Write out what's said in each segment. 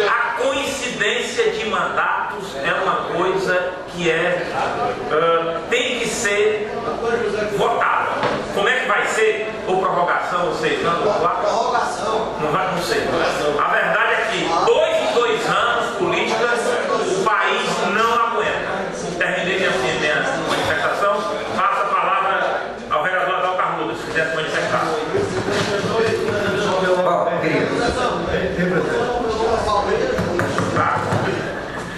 A coincidência de mandatos é uma coisa que tem que ser votada. Como é que vai ser? Ou prorrogação, ou seja, prorrogação. Não sei. A verdade é que 2 em 2 anos políticas o país não aguenta. Terminei minha manifestação. Passo a palavra ao vereador Adalto Arruda, se quiser se manifestar.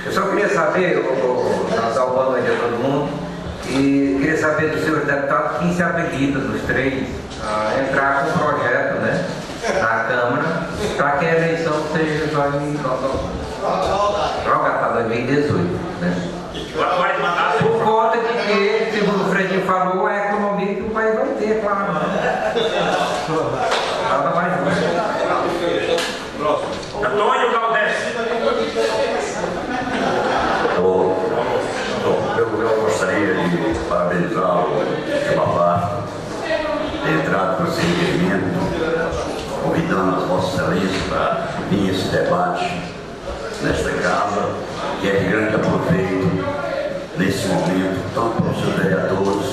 Eu só queria saber, dar boa noite a todo mundo, e queria saber dos senhores deputados quem se habilita dos 3 a entrar com o projeto, né, na Câmara, para que a eleição seja jogada para 2018, né? Por conta de que, segundo o Fredinho falou, a economia que o país vai ter, claro. Nada mais justo. Antônio Galdés. Eu gostaria de parabenizá-lo de uma parte, ter entrado para o segmento, convidando as vossas excelências para vir esse debate nesta casa, que é de grande aproveito nesse momento, tanto para os seus vereadores,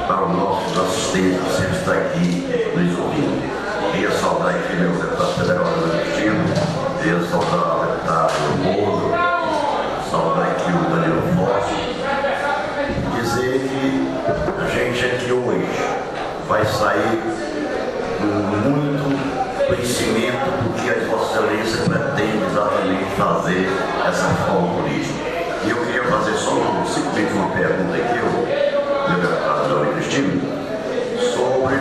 para os nossos assistentes que sempre estão aqui nos ouvindo. Queria saudar aqui meu deputado federal Cristina, queria saudar o deputado Moro, saudar aqui o Danilo Forte, dizer que a gente aqui hoje vai sair com muito conhecimento do que as vossas excelências pretendem exatamente fazer essa reforma política. E eu queria fazer só simplesmente uma pergunta aqui, meu deputado Danilo Cristina, sobre o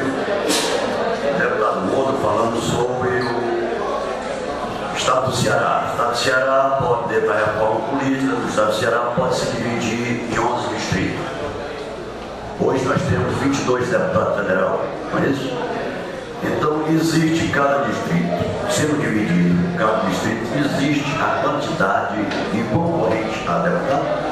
deputado Moro falando sobre o Estado do Ceará. O Estado do Ceará pode ter a reforma política, o Estado do Ceará pode se dividir em 11 distritos. Hoje nós temos 22 deputados federais, não é isso? Então existe cada distrito, sendo dividido cada distrito, existe a quantidade de concorrentes a deputado.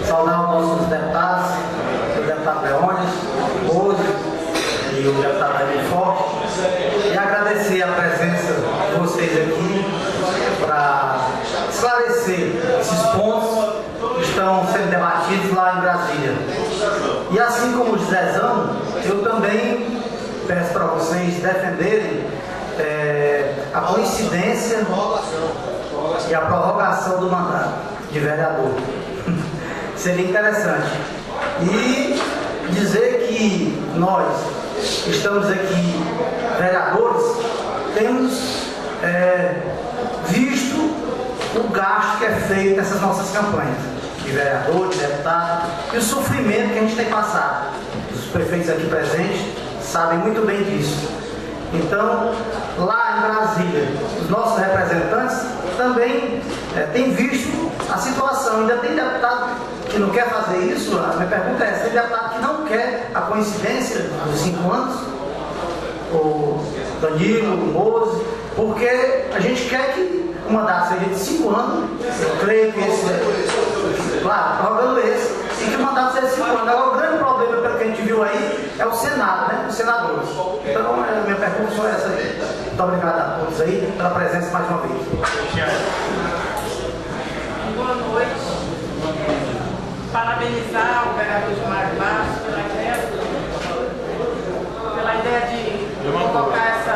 Saudar os nossos deputados, o deputado Leônidas, o Mose e o deputado Danilo Forte, e agradecer a presença de vocês aqui para esclarecer esses pontos que estão sendo debatidos lá em Brasília. E assim como o Zezão, eu também peço para vocês defenderem a coincidência e a prorrogação do mandato de vereador. Seria interessante. E dizer que nós estamos aqui, vereadores, temos visto o gasto que é feito nessas nossas campanhas de vereador, de deputado, e o sofrimento que a gente tem passado. Os prefeitos aqui presentes sabem muito bem disso. Então, lá em Brasília, os nossos representantes também têm visto a situação. Ainda tem deputado que não quer fazer isso. A minha pergunta é essa: tem deputado que não quer a coincidência dos 5 anos? O Danilo, o Mose, porque a gente quer que o mandato seja de 5 anos. Eu creio que esse claro, prorrogando esse, e que o mandato seja de 5 anos. Agora, o grande problema, pelo que a gente viu aí, é o Senado, né? Os senadores. Então, a minha pergunta só é essa aí. Muito obrigado a todos aí pela presença mais uma vez. Boa noite. Parabenizar o vereador Gilmar Bastos pela ideia de colocar essa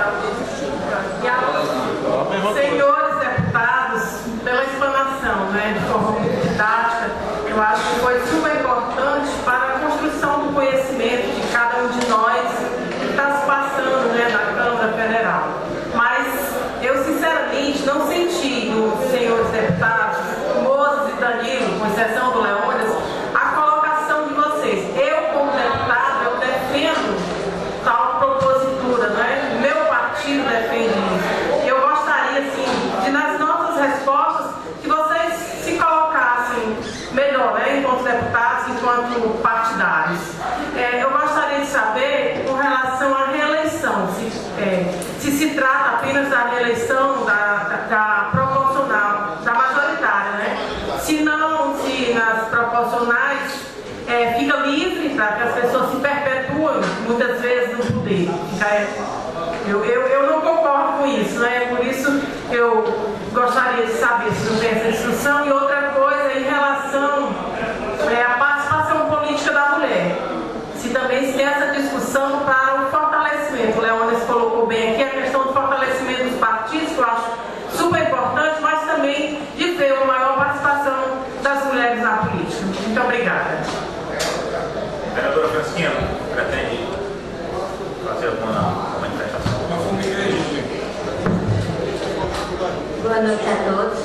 senhores deputados, pela explanação, né, de forma muito didática. Eu acho que foi super importante para a construção do conhecimento de cada um de nós que está se passando, né, na Câmara Federal. Mas eu sinceramente não senti nos senhores deputados, Moses e Danilo, com exceção do Leônidas, a colocação de vocês. Eu, como deputado, eu defendo tal propositura, né? Meu partido defende isso. Eu gostaria, assim, de nas nossas respostas, que vocês se colocassem enquanto partidários. Eu gostaria de saber, com relação à reeleição, se trata apenas da reeleição da proporcional, da majoritária, né? Se não, se nas proporcionais fica livre para que as pessoas se perpetuem, muitas vezes, no poder. Eu não concordo com isso, né? Por isso eu gostaria de saber se não tem essa discussão. E outra coisa, em relação à participação política da mulher, se também se tem essa discussão para o fortalecimento. O Leônidas colocou bem aqui a questão do fortalecimento dos partidos, que eu acho super importante, mas também de ver uma maior participação das mulheres na política. Muito obrigada. Vereadora Francisquinha, pretende fazer alguma manifestação? Boa noite a todos.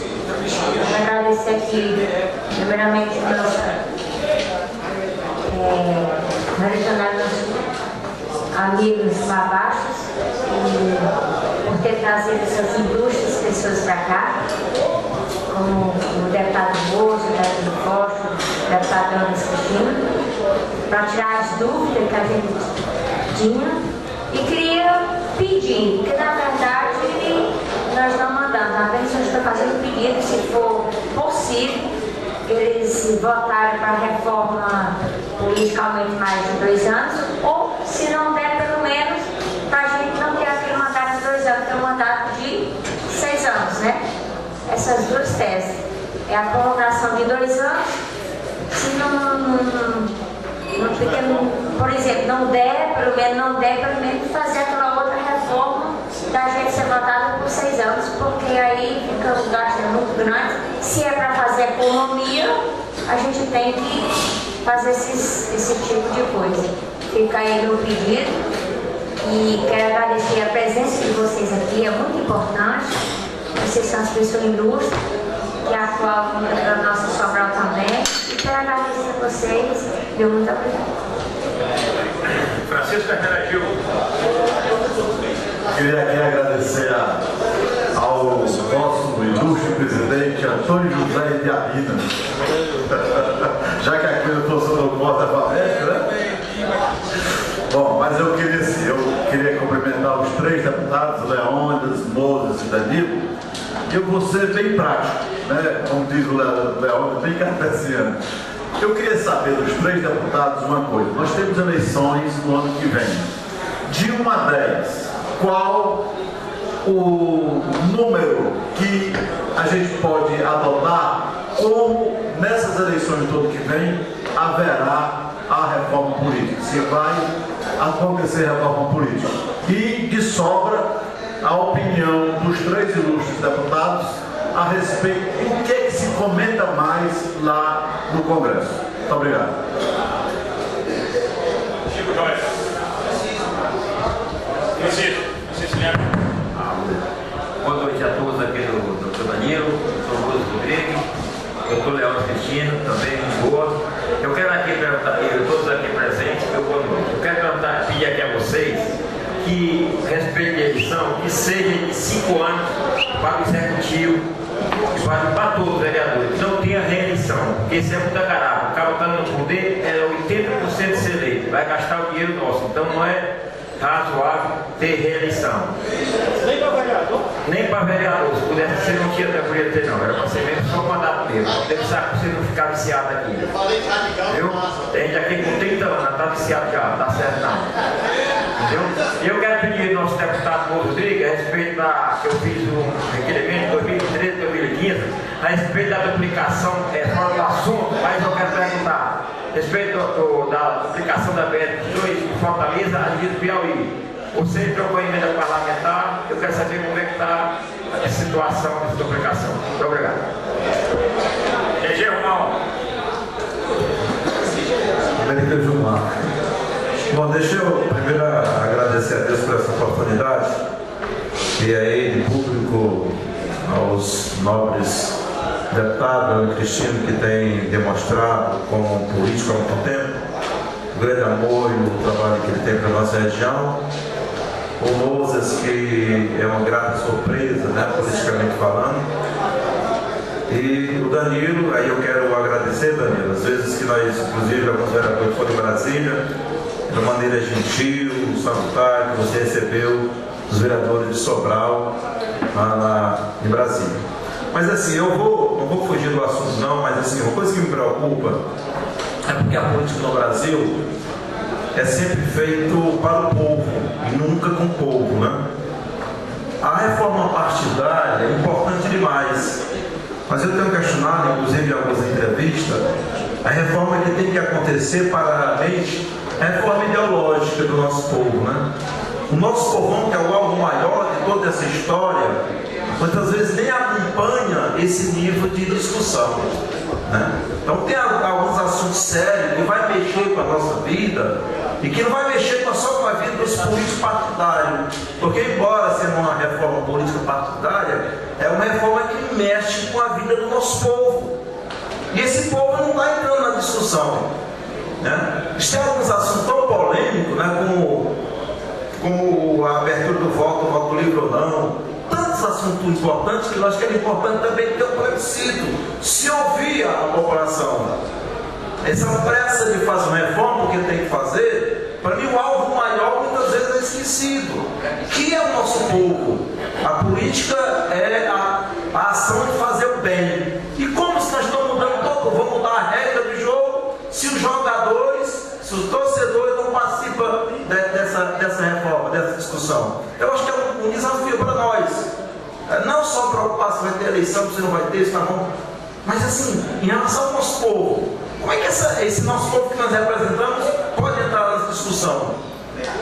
Quero agradecer aqui, primeiramente, nossa regionais amigos babachos por ter trazido essas ilustres pessoas para cá, como o deputado Bozo, o deputado Costa, o deputado Ana Cristina, para tirar as dúvidas que a gente tinha. E queria pedir, porque na verdade nós não mandamos, apenas a gente está fazendo pedido, se for possível, eles votarem para a reforma politicamente mais de 2 anos, ou se não der, pelo menos, para a gente não ter aquele mandato de 2 anos, ter um mandato de 6 anos, né? Essas duas teses. É a prorrogação de 2 anos, se não fica, por exemplo, não der, pelo menos fazer aquela outra reforma da gente ser votada por 6 anos, porque aí fica um gasto muito grande. Se é para fazer economia, a gente tem que fazer esse tipo de coisa. Fica aí meu pedido e quero agradecer a presença de vocês aqui, é muito importante. Vocês são as pessoas ilustres que atuam contra a nossa Sobral também. E quero agradecer a vocês. Meu muito obrigado. Francisco Gil. Queria aqui agradecer ao nosso ilustre presidente Antônio José de Arina, já que aqui eu estou sob o voto alfabético, né? Bom, mas eu queria cumprimentar os 3 deputados, Leônidas, Moses e Danilo. Eu vou ser bem prático, né? Como diz o Leônidas, bem cartesiano. Eu queria saber dos 3 deputados uma coisa. Nós temos eleições no ano que vem. De 1 a 10, qual o número que a gente pode adotar como nessas eleições do ano que vem haverá a reforma política? Se vai acontecer a reforma política. E de sobra a opinião dos 3 ilustres deputados a respeito do que se comenta mais lá no Congresso. Muito obrigado. Chico Joyce. Boa noite a todos aqui do Dr. Danilo, Dr. Lúcio Rodrigues, Dr. Leônidas Cristina, também boa. Eu quero aqui perguntar, todos aqui presentes, eu quero pedir aqui a vocês que respeite a eleição, que seja de 5 anos para o executivo, para todos os vereadores, não tenha reeleição, porque isso é muita carada. O cara estando no poder é 80% de ser eleito, vai gastar o dinheiro nosso, então não é razoável ter reeleição. Nem para vereador? Nem para vereador, se pudesse ser, não podia ter não, era para ser mesmo só um mandato mesmo, tem que saber para você não ficar viciado aqui. Viu? Tem gente aqui com 30 anos, está viciado já, não está certo não. Entendeu? E eu quero pedir ao nosso deputado Rodrigues, a respeito da que eu fiz um requerimento de 2013, 2015, a respeito da duplicação, fora do assunto, mas eu quero perguntar, a respeito da duplicação da BR-2 de Fortaleza a Divisa do Piauí. Você trocou a emenda parlamentar, eu quero saber como é que está a situação dessa duplicação. Muito obrigado. GG Romão. Bom, deixa eu primeiro agradecer a Deus por essa oportunidade e a ele, público, aos nobres deputados, Ana Cristina, que tem demonstrado como político há muito tempo o grande amor e o trabalho que ele tem para a nossa região. O Moses, que é uma grata surpresa, né, politicamente falando. E o Danilo, aí eu quero agradecer, Danilo, às vezes que nós, inclusive, alguns vereadores foram em Brasília, de uma maneira gentil, salutar, que você recebeu os vereadores de Sobral em Brasília. Mas assim, não vou fugir do assunto não, mas assim, uma coisa que me preocupa é porque a política no Brasil é sempre feito para o povo e nunca com o povo, né? A reforma partidária é importante demais, mas eu tenho questionado, inclusive em algumas entrevistas, a reforma que tem que acontecer paralelamente é a reforma ideológica do nosso povo, né? O nosso povão, que é o alvo maior de toda essa história, muitas vezes nem acompanha esse nível de discussão, né? Então tem alguns assuntos sérios que vai mexer com a nossa vida e que não vai mexer só com a vida dos políticos partidários, porque embora sendo uma reforma política partidária, é uma reforma que mexe com a vida do nosso povo. E esse povo não está entrando na discussão, né? Tem alguns assuntos tão polêmicos, né? Como a abertura do voto livre ou não, tantos assuntos importantes que eu acho que é importante também ter um plebiscito, se ouvir a população. Essa pressa de fazer uma reforma, porque tem que fazer, para mim o alvo maior muitas vezes é esquecido, que é o nosso povo. A política é a ação de fazer o bem. E como se nós estamos mudando todo, vamos mudar a regra do jogo, se os jogadores, se os torcedores não participam dessa reforma, dessa discussão. Eu acho que é um desafio para nós. Não só preocupar se vai ter eleição, se não vai ter, se tá bom, mas assim, em relação ao nosso povo, como é que esse nosso povo que nós representamos pode entrar nessa discussão?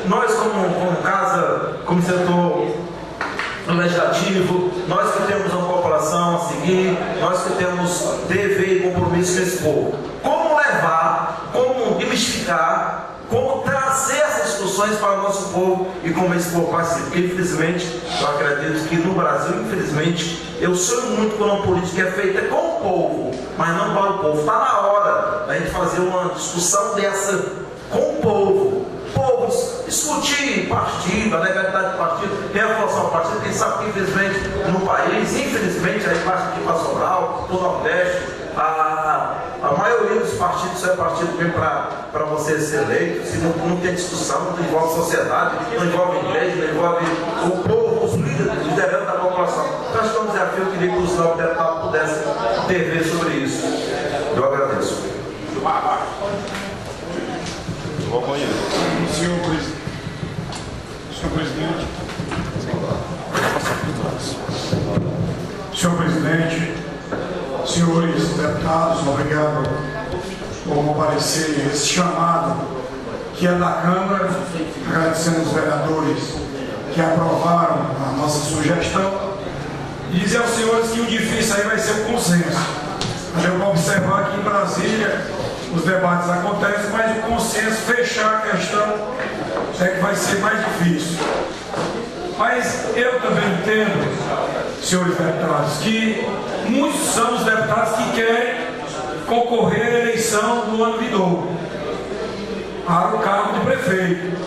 Nós, como casa, como setor legislativo, nós que temos uma população a seguir, nós que temos dever e compromisso com esse povo, como levar, como demistificar, como trazer essas discussões para o nosso povo e como esse povo participa. Porque infelizmente, eu acredito que no Brasil, infelizmente, eu sonho muito quando uma política é feita com o povo, mas não para o povo. Está na hora da gente fazer uma discussão dessa com o povo. Povos, discutir partido, a legalidade do partido, reforçar o partido. Quem sabe que infelizmente no país, infelizmente, aí parte aqui para Sobral, do Nordeste, a maioria dos partidos só é partido que vem para você ser eleito. Se não tem discussão, não envolve sociedade, não envolve igreja, não envolve o povo, os líderes, liderança da população. Então acho que é um desafio, eu queria que os novos deputados pudessem ter ver sobre isso. Eu agradeço. Senhor presidente, senhores deputados, obrigado por comparecer esse chamado que é da Câmara, agradecendo os vereadores que aprovaram a nossa sugestão e dizer aos senhores que o difícil aí vai ser o consenso. A gente vai observar que em Brasília os debates acontecem, mas o consenso, fechar a questão, é que vai ser mais difícil. Mas eu também entendo, senhores deputados, que muitos são os deputados que querem concorrer à eleição do ano vindouro para o cargo de prefeito.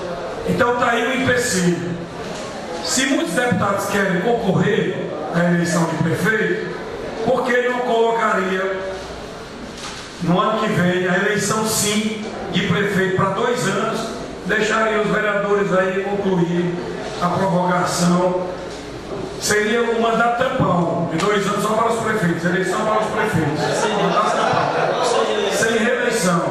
Então está aí o empecilho. Se muitos deputados querem concorrer à eleição de prefeito, por que não colocaria no ano que vem a eleição sim de prefeito para 2 anos, deixaria os vereadores aí concluir a prorrogação? Seria um mandato tampão de 2 anos só para os prefeitos, eleição para os prefeitos, sem reeleição.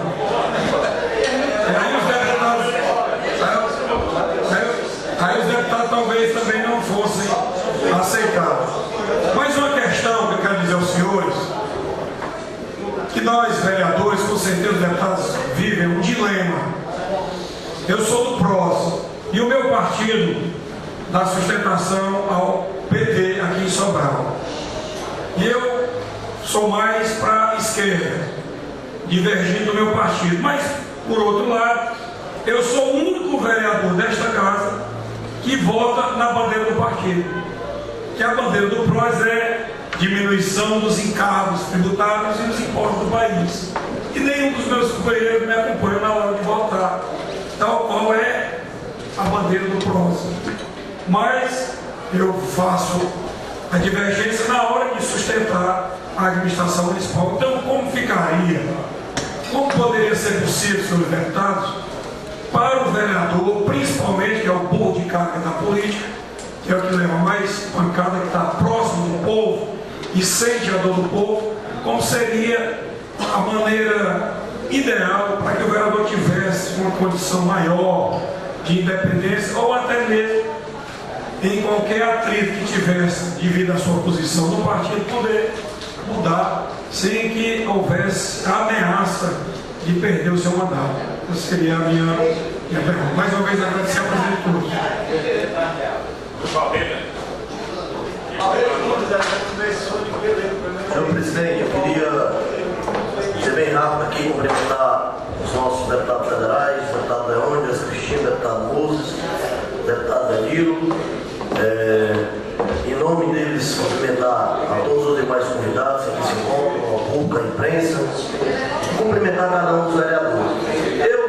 Aí os deputados talvez também não fossem aceitados. Mas uma questão que eu quero dizer aos senhores, que nós vereadores, com certeza os deputados vivem um dilema. Eu sou do PROS e o meu partido dá sustentação ao PT aqui em Sobral. E eu sou mais para a esquerda, divergindo do meu partido. Mas, por outro lado, eu sou o único vereador desta casa que vota na bandeira do partido. Que a bandeira do PROS é diminuição dos encargos tributários e dos impostos do país. E nenhum dos meus companheiros me acompanha na hora de votar, tal qual é a bandeira do PROS. Mas eu faço a divergência na hora de sustentar a a administração municipal. Então, como ficaria, como poderia ser possível, senhores deputados, para o vereador, principalmente, que é o burro de carga da política, que é o que leva mais pancada, que está próximo do povo e sente a dor do povo, como seria a maneira ideal para que o vereador tivesse uma condição maior de independência, ou até mesmo em qualquer atrito que tivesse devido à sua posição no partido, poder mudar sem que houvesse a ameaça de perder o seu mandato. Essa seria a minha pergunta. Mais uma vez agradecer a presença de todos. Senhor presidente, eu queria ser bem rápido aqui, cumprimentar os nossos deputados federais, deputado Leônidas, Cristina, deputado Moses, deputado Danilo. Em nome deles, cumprimentar a todos os demais convidados que se encontram, ao público, à imprensa, e cumprimentar cada um dos vereadores. Eu,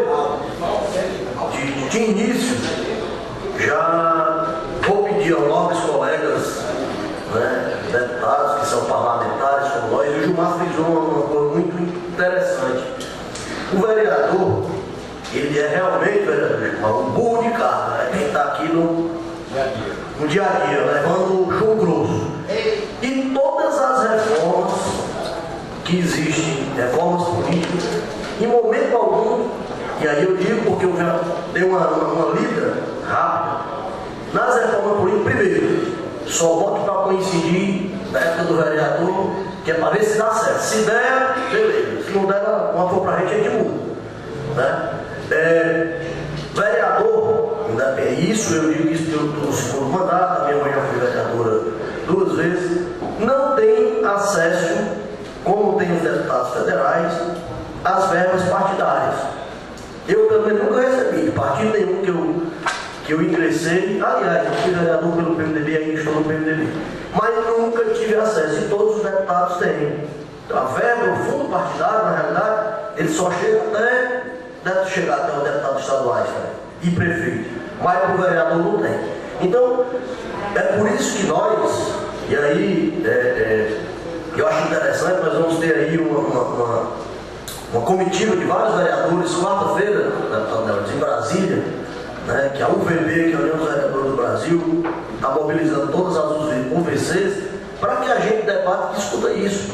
de início, já vou pedir aos nobres colegas, né, deputados que são parlamentares como nós, e o Gilmar frisou uma coisa muito interessante. O vereador, ele é realmente, vereador Gilmar, um burro de carga, né? Quem está aqui no dia a dia, levando o show grosso. E todas as reformas que existem, reformas políticas, em momento algum, e aí eu digo porque eu já dei uma lida rápida, nas reformas políticas, primeiro, só voto para coincidir na época do vereador, que é para ver se dá certo. Se der, beleza. Se não der, uma for para a gente muda. Né? Vereador, isso eu digo isso no segundo mandato, a minha mãe já foi vereadora 2 vezes, não tem acesso, como tem os deputados federais, às verbas partidárias. Eu também nunca recebi, partido nenhum que eu ingressei, aliás, eu fui vereador pelo PMDB, ainda estou no PMDB, mas nunca tive acesso, e todos os deputados têm. Então, a verba, o fundo partidário, na realidade, ele só chega deve chegar até os deputados estaduais, né? E prefeito, mas para o vereador não tem. Então, é por isso que nós, e aí, eu acho interessante, nós vamos ter aí uma comitiva de vários vereadores, quarta-feira, em Brasília, né, que a UVB, que é a União dos Vereadores do Brasil, está mobilizando todas as UVCs, para que a gente debate e discuta isso.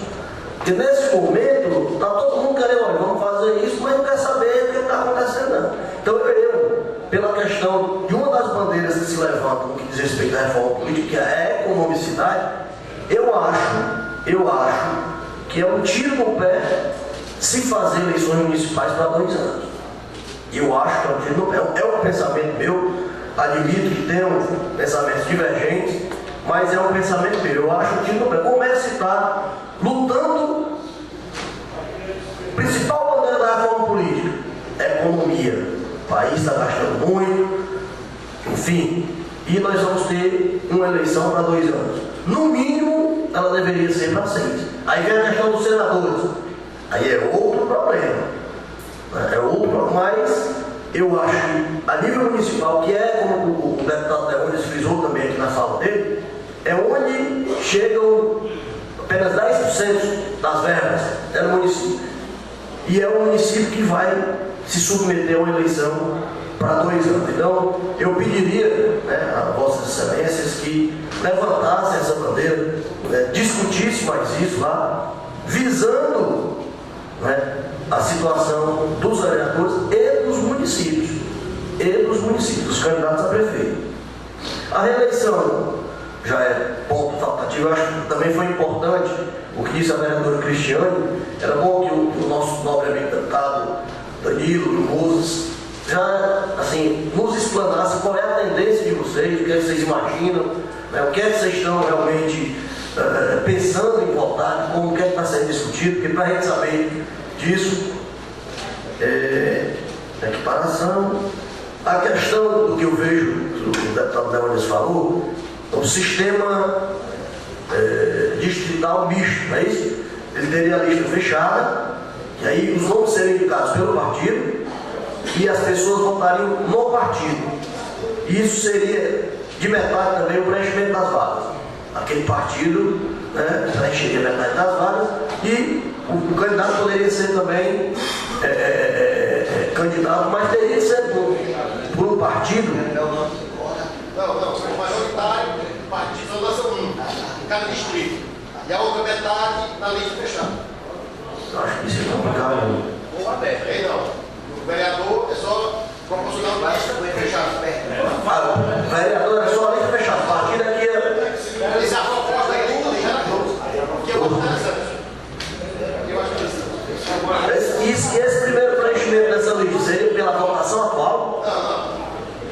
Porque nesse momento, está todo mundo querendo, olha, vamos fazer isso, mas não quer saber o que está acontecendo, não. Então eu, pela questão de uma das bandeiras que se levantam, no que diz respeito à reforma política, que é a economicidade, eu acho que é um tiro no pé se fazer eleições municipais para 2 anos. Eu acho que é um tiro no pé. É um pensamento meu, admito que tem pensamentos divergentes, mas é um pensamento meu. Eu acho um tiro no pé. Como é que se está lutando? Principal bandeira da reforma política, economia. O país está gastando muito, enfim, e nós vamos ter uma eleição para 2 anos. No mínimo, ela deveria ser para 6. Aí vem a questão dos senadores. Aí é outro problema. Mas eu acho que a nível municipal, que é como o deputado Leônidas frisou também aqui na fala dele, é onde chegam apenas 10% das verbas, é no município. E é o município que vai se submeter a uma eleição para 2 anos. Então, eu pediria, né, a vossas excelências que levantassem essa bandeira, né, discutissem mais isso lá, visando, né, a situação dos vereadores e dos municípios, dos candidatos a prefeito. A reeleição já é ponto facultativo. Eu acho que também foi importante o que disse a vereadora Cristiane. Era bom que o nosso nobre amigo deputado Danilo, o Moses, já assim, nos explanasse qual é a tendência de vocês, o que é que vocês imaginam, né, o que é que vocês estão realmente pensando em votar, como que é que está sendo discutido, porque para a gente saber disso, equiparação, a questão do que eu vejo, que o deputado Leônidas falou, o sistema distrital misto, não é isso? Ele teria a lista fechada, e aí os nomes seriam indicados pelo partido, e as pessoas votariam no partido. Isso seria de metade também o preenchimento das vagas. Aquele partido né, para encher a metade das vagas, e o candidato poderia ser também candidato, mas teria que ser por um partido. Não, o majoritário, o partido só lança um, em cada distrito. E a outra metade na lista fechada. Eu acho que isso é complicado. Ou aberto. Aí não. O vereador é só proporcional na lista fechada. O vereador é só a lista fechada. A partir daqui é. Essa é a proposta aí do gerador. Que é muito interessante. Eu acho que esse primeiro preenchimento dessa lista seria pela votação atual? não.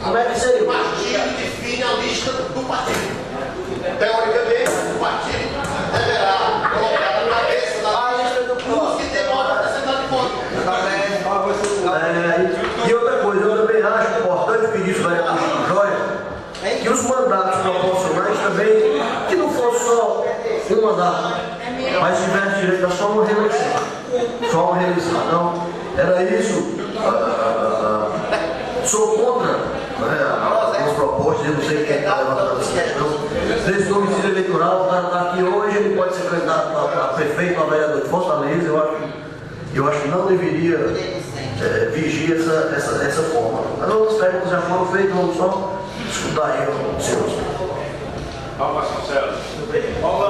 Como é que seria? O partido define a lista do partido. Teoricamente, o partido deverá colocar na cabeça da lista do clube que tem maior representante de voto. E outra coisa, eu também acho importante pedir isso ao vereador Chico Joia, que os mandatos proporcionais também, que não fosse só um mandato, mas tivesse direito a só uma reeleição. Só uma reeleição. Não, era isso. Sou contra algumas propostas, eu não sei quem está levantando essa questão. Desse domicílio eleitoral, o cara está aqui hoje, ele pode ser candidato a prefeito, a vereador de Fortaleza. Eu acho que não deveria vigir essa forma. As outras perguntas já foram feitas, vamos só escutar aí os senhores.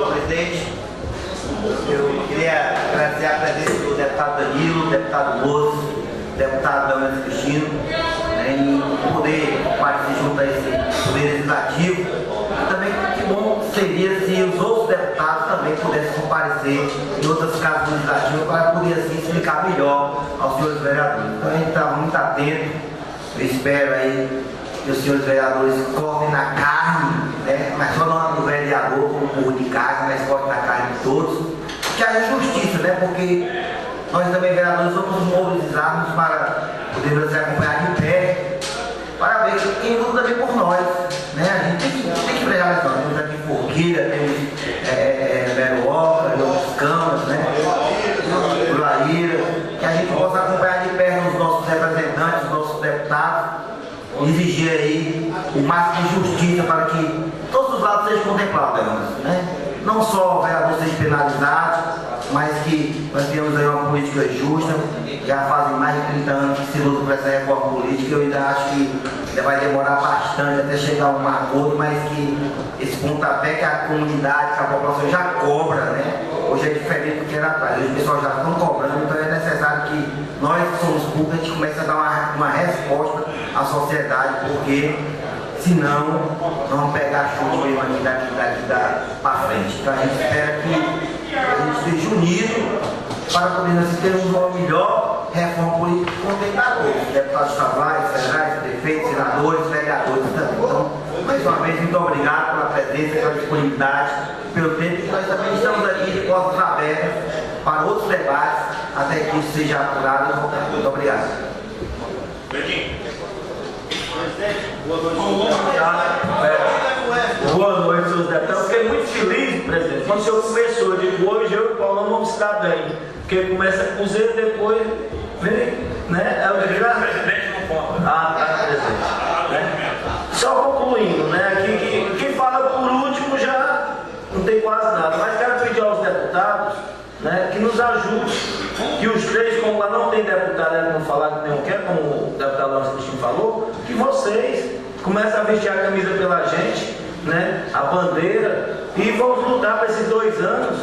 Presidente, eu queria agradecer a presença do deputado Danilo, do deputado Moço, do deputado Leonardo Cristino, em poder participar junto a esse poder legislativo. E também que bom seria se os outros deputados também pudessem comparecer em outras casas legislativas para poder assim explicar melhor aos senhores vereadores. Então a gente está muito atento. Eu espero aí que os senhores vereadores cortem na carne, né? Mas só não do vereador como burro de carne, mas cortem na carne de todos. Que haja justiça, né? Porque nós também, vereadores, vamos mobilizarmos para podermos acompanhar de pé, para ver quem luta também por nós, né? A gente tem que pregar mais nós. Temos aqui Forquilha, temos Beruoca, outros câmaras, né? Laíra, que a gente possa acompanhar de perto os nossos representantes, os nossos deputados, exigir aí o máximo de justiça para que todos os lados sejam contemplados, né? Não só o vereador seja penalizado, mas que nós tenhamos aí uma política justa. Já fazem mais de 30 anos que se luta por essa reforma política. Eu ainda acho que vai demorar bastante até chegar a um acordo, mas que esse pontapé que a comunidade, que a população já cobra, né? Hoje é diferente do que era atrás. Hoje o pessoal já estão cobrando, então é necessário que nós que somos públicos, a gente comece a dar uma resposta à sociedade, porque senão nós vamos pegar chute mesmo aqui daqui para frente. Então a gente espera que a gente esteja unido para poder nós termos uma melhor reforma política que contempla todos, deputados estaduais, federais, prefeitos, senadores, vereadores também. Então, mais uma vez, muito obrigado pela presença, pela disponibilidade, pelo tempo que nós também estamos aqui de portas abertas para outros debates, até que isso seja apurado. Muito obrigado. Boa noite, senhores deputados. Fiquei muito feliz, presidente. Quando o senhor começou, eu digo, hoje eu e o Paulo vamos estar bem. Porque começa com o Z, depois vem, né? É o presidente não conta. Tá, presidente. Só concluindo, né? Que quem fala por último já não tem quase nada. Mas quero pedir aos deputados, né, que nos ajude. Que os três, como lá não tem deputado, né, não falar que nenhum quer, como o deputado Lázaro Cristina falou, que vocês comecem a vestir a camisa pela gente, né, a bandeira, e vamos lutar para esses 2 anos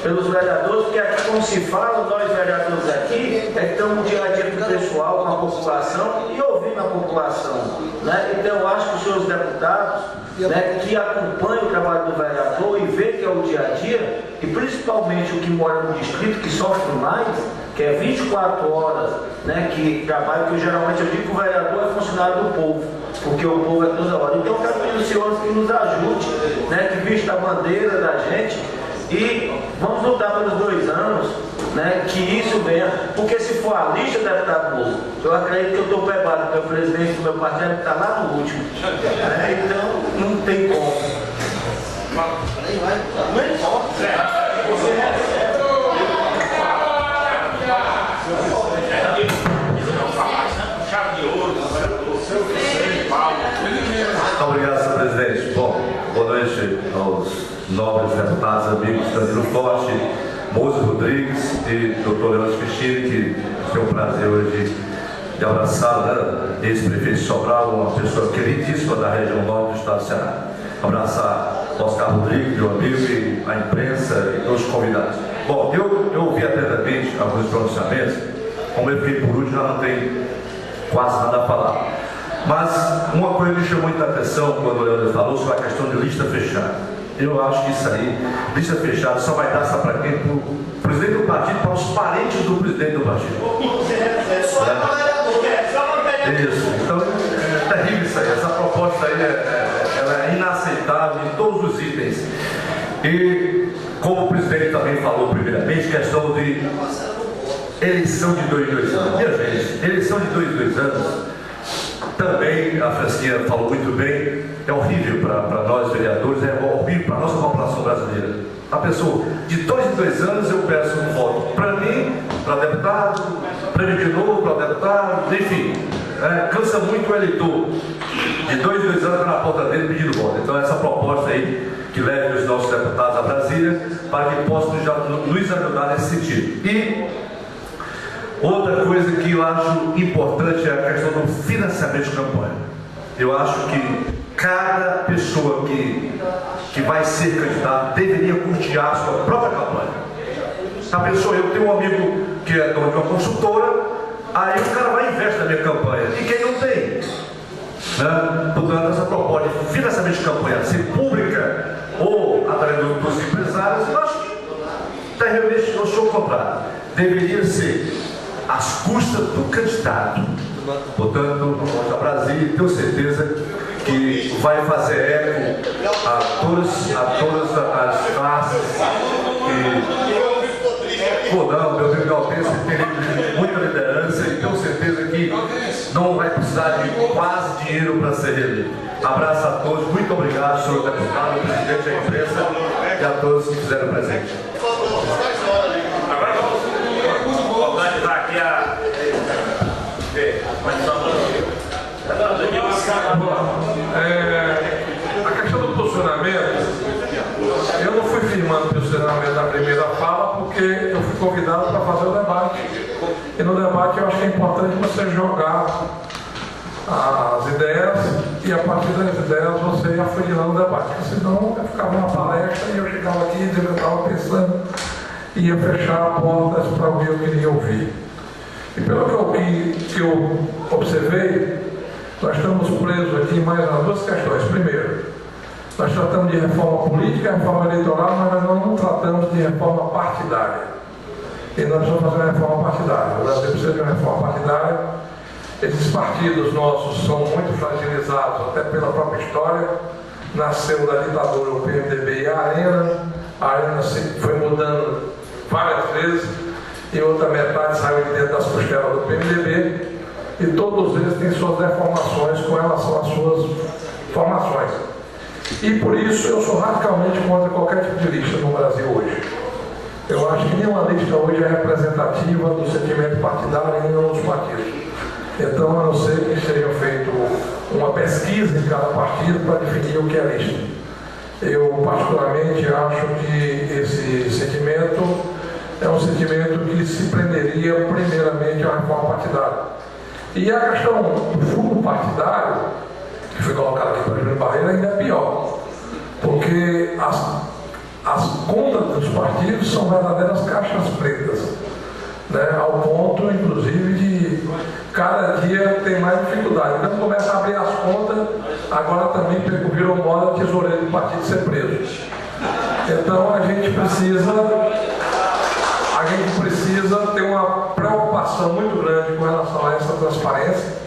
pelos vereadores, porque aqui, como se fala, nós vereadores aqui, é que estamos dia a dia com o pessoal, com a população e ouvindo a população, né? Então eu acho que os senhores deputados, né, que acompanham o trabalho do vereador e vê que é o dia a dia, e principalmente o que mora no distrito, que sofre mais, que é 24 horas, né, que trabalha, que geralmente eu digo que o vereador é funcionário do povo, porque o povo é toda hora. Então eu quero pedir aos senhores que nos ajude, né, que vista a bandeira da gente, e vamos lutar pelos 2 anos, né, que isso venha, porque se for a lista, deputado Moço, eu acredito que eu estou preparado, porque o presidente do meu partido está lá no último, né, então não tem como. Não importa. Obrigado, senhor presidente. Bom, boa noite aos nobres deputados amigos Danilo Forte, Moza Rodrigues e Dr. Leandro Cristina, que tem o prazer hoje de abraçar, né, ex-prefeito de Sobral, uma pessoa queridíssima da região norte do estado do Ceará. Abraçar Oscar Rodrigues, meu amigo, e a imprensa e todos os convidados. Bom, eu ouvi atentamente alguns pronunciamentos, como eu fiquei por último, já não tenho quase nada a falar. Mas uma coisa me chamou muita atenção quando o Leandro falou sobre a questão de lista fechada. Eu acho que isso aí, lista fechada, só vai dar para quem? Para o presidente do partido, para os parentes do presidente do partido. Isso, então é terrível isso aí. Essa proposta aí ela é inaceitável em todos os itens. E como o presidente também falou primeiramente, questão de eleição de 2 em 2 anos. Minha gente, eleição de 2 em 2 anos. Também, a Francinha falou muito bem, é horrível para nós vereadores, é horrível para a nossa população brasileira. A pessoa, de 2 em 2 anos eu peço um voto para mim, para deputado, para mim de novo, para deputado, enfim, cansa muito o eleitor. De 2 em 2 anos na porta dele pedindo voto. Então essa proposta aí, que leve os nossos deputados a Brasília, para que possam nos ajudar nesse sentido. E outra coisa que eu acho importante é a questão do financiamento de campanha. Eu acho que cada pessoa que vai ser candidato deveria custear a sua própria campanha. A pessoa, eu tenho um amigo que é dono de uma consultora, aí o cara vai e investe na minha campanha. E quem não tem? Né? Portanto, essa proposta de financiamento de campanha ser pública ou através dos empresários, eu acho que terrivelmente eu sou contrário. Deveria ser às custas do candidato. Portanto, a Brasília, tenho certeza que vai fazer eco a todas as classes que, não, meu amigo Alpense tem muita liderança e tenho certeza que não vai precisar de quase dinheiro para ser reeleito. Abraço a todos, muito obrigado, senhor deputado, presidente da imprensa e a todos que fizeram presente. Agora vamos organizar aqui a questão do posicionamento, eu não fui firmando o posicionamento da primeira fala porque eu fui convidado para fazer o debate. E no debate eu acho que é importante você jogar as ideias e a partir das ideias você ir afunilando o debate. Porque senão eu ficava numa palestra e eu chegava aqui e eu estava pensando e ia fechar portas para o que eu queria ouvir. E pelo que eu observei, nós estamos presos aqui mais nas duas questões. Primeiro, nós tratamos de reforma política, reforma eleitoral, mas nós não tratamos de reforma partidária. E nós vamos fazer uma reforma partidária. O Brasil precisa de uma reforma partidária. Esses partidos nossos são muito fragilizados, até pela própria história. Nasceu da ditadura o PMDB e a Arena foi mudando várias vezes, e outra metade saiu de dentro das costelas do PMDB, e todos eles têm suas deformações com relação às suas formações. E por isso eu sou radicalmente contra qualquer tipo de lista no Brasil hoje. Eu acho que nenhuma lista hoje é representativa do sentimento partidário em nenhum dos partidos. Então, a não ser que seja feita uma pesquisa em cada partido para definir o que é lista. Eu, particularmente, acho que esse sentimento é um sentimento que se prenderia, primeiramente, à reforma partidária. E a questão do fundo partidário, que foi colocado aqui pelo Júlio Barreira, ainda é pior. Porque as contas dos partidos são verdadeiras caixas pretas, né? Ao ponto, inclusive, de cada dia tem mais dificuldade. Quando começa a abrir as contas, agora também virou moda tesoureiro do partido ser preso. Então a gente precisa ter uma preocupação muito grande com relação a essa transparência.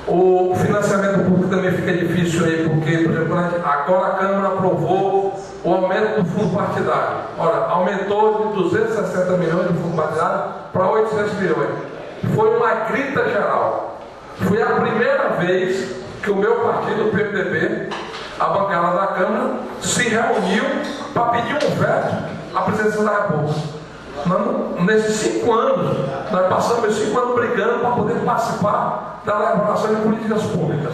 O financiamento público também fica difícil aí, porque, por exemplo, agora a Câmara aprovou o aumento do fundo partidário. Ora, aumentou de 260 milhões do fundo partidário para 800 milhões. Foi uma grita geral. Foi a primeira vez que o meu partido, o PMDB, a bancada da Câmara, se reuniu para pedir um veto à presidência da República. Nesses 5 anos, nós passamos 5 anos brigando para poder participar da elaboração de políticas públicas.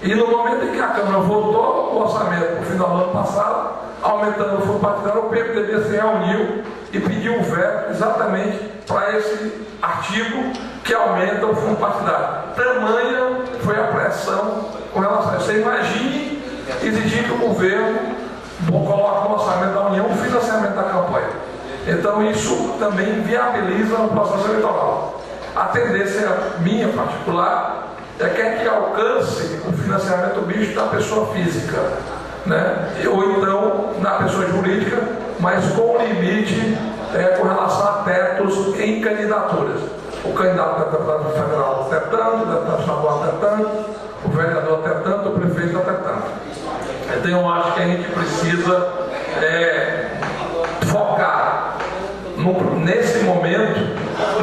E no momento em que a Câmara votou o orçamento no final do ano passado, aumentando o fundo partidário, o PMDB se reuniu e pediu o veto exatamente para esse artigo que aumenta o fundo partidário. Tamanha foi a pressão com relação a isso. Você imagine exigir que o governo coloque no orçamento da União o financiamento da campanha. Então isso também viabiliza o processo eleitoral. A tendência minha particular é que a gente alcance o financiamento misto da pessoa física, né? Ou então na pessoa jurídica, mas com limite com relação a tetos em candidaturas. O candidato a deputado federal até tanto, o deputado estadual até tanto, o vereador até tanto, o prefeito até tanto. Então eu acho que a gente precisa focar nesse momento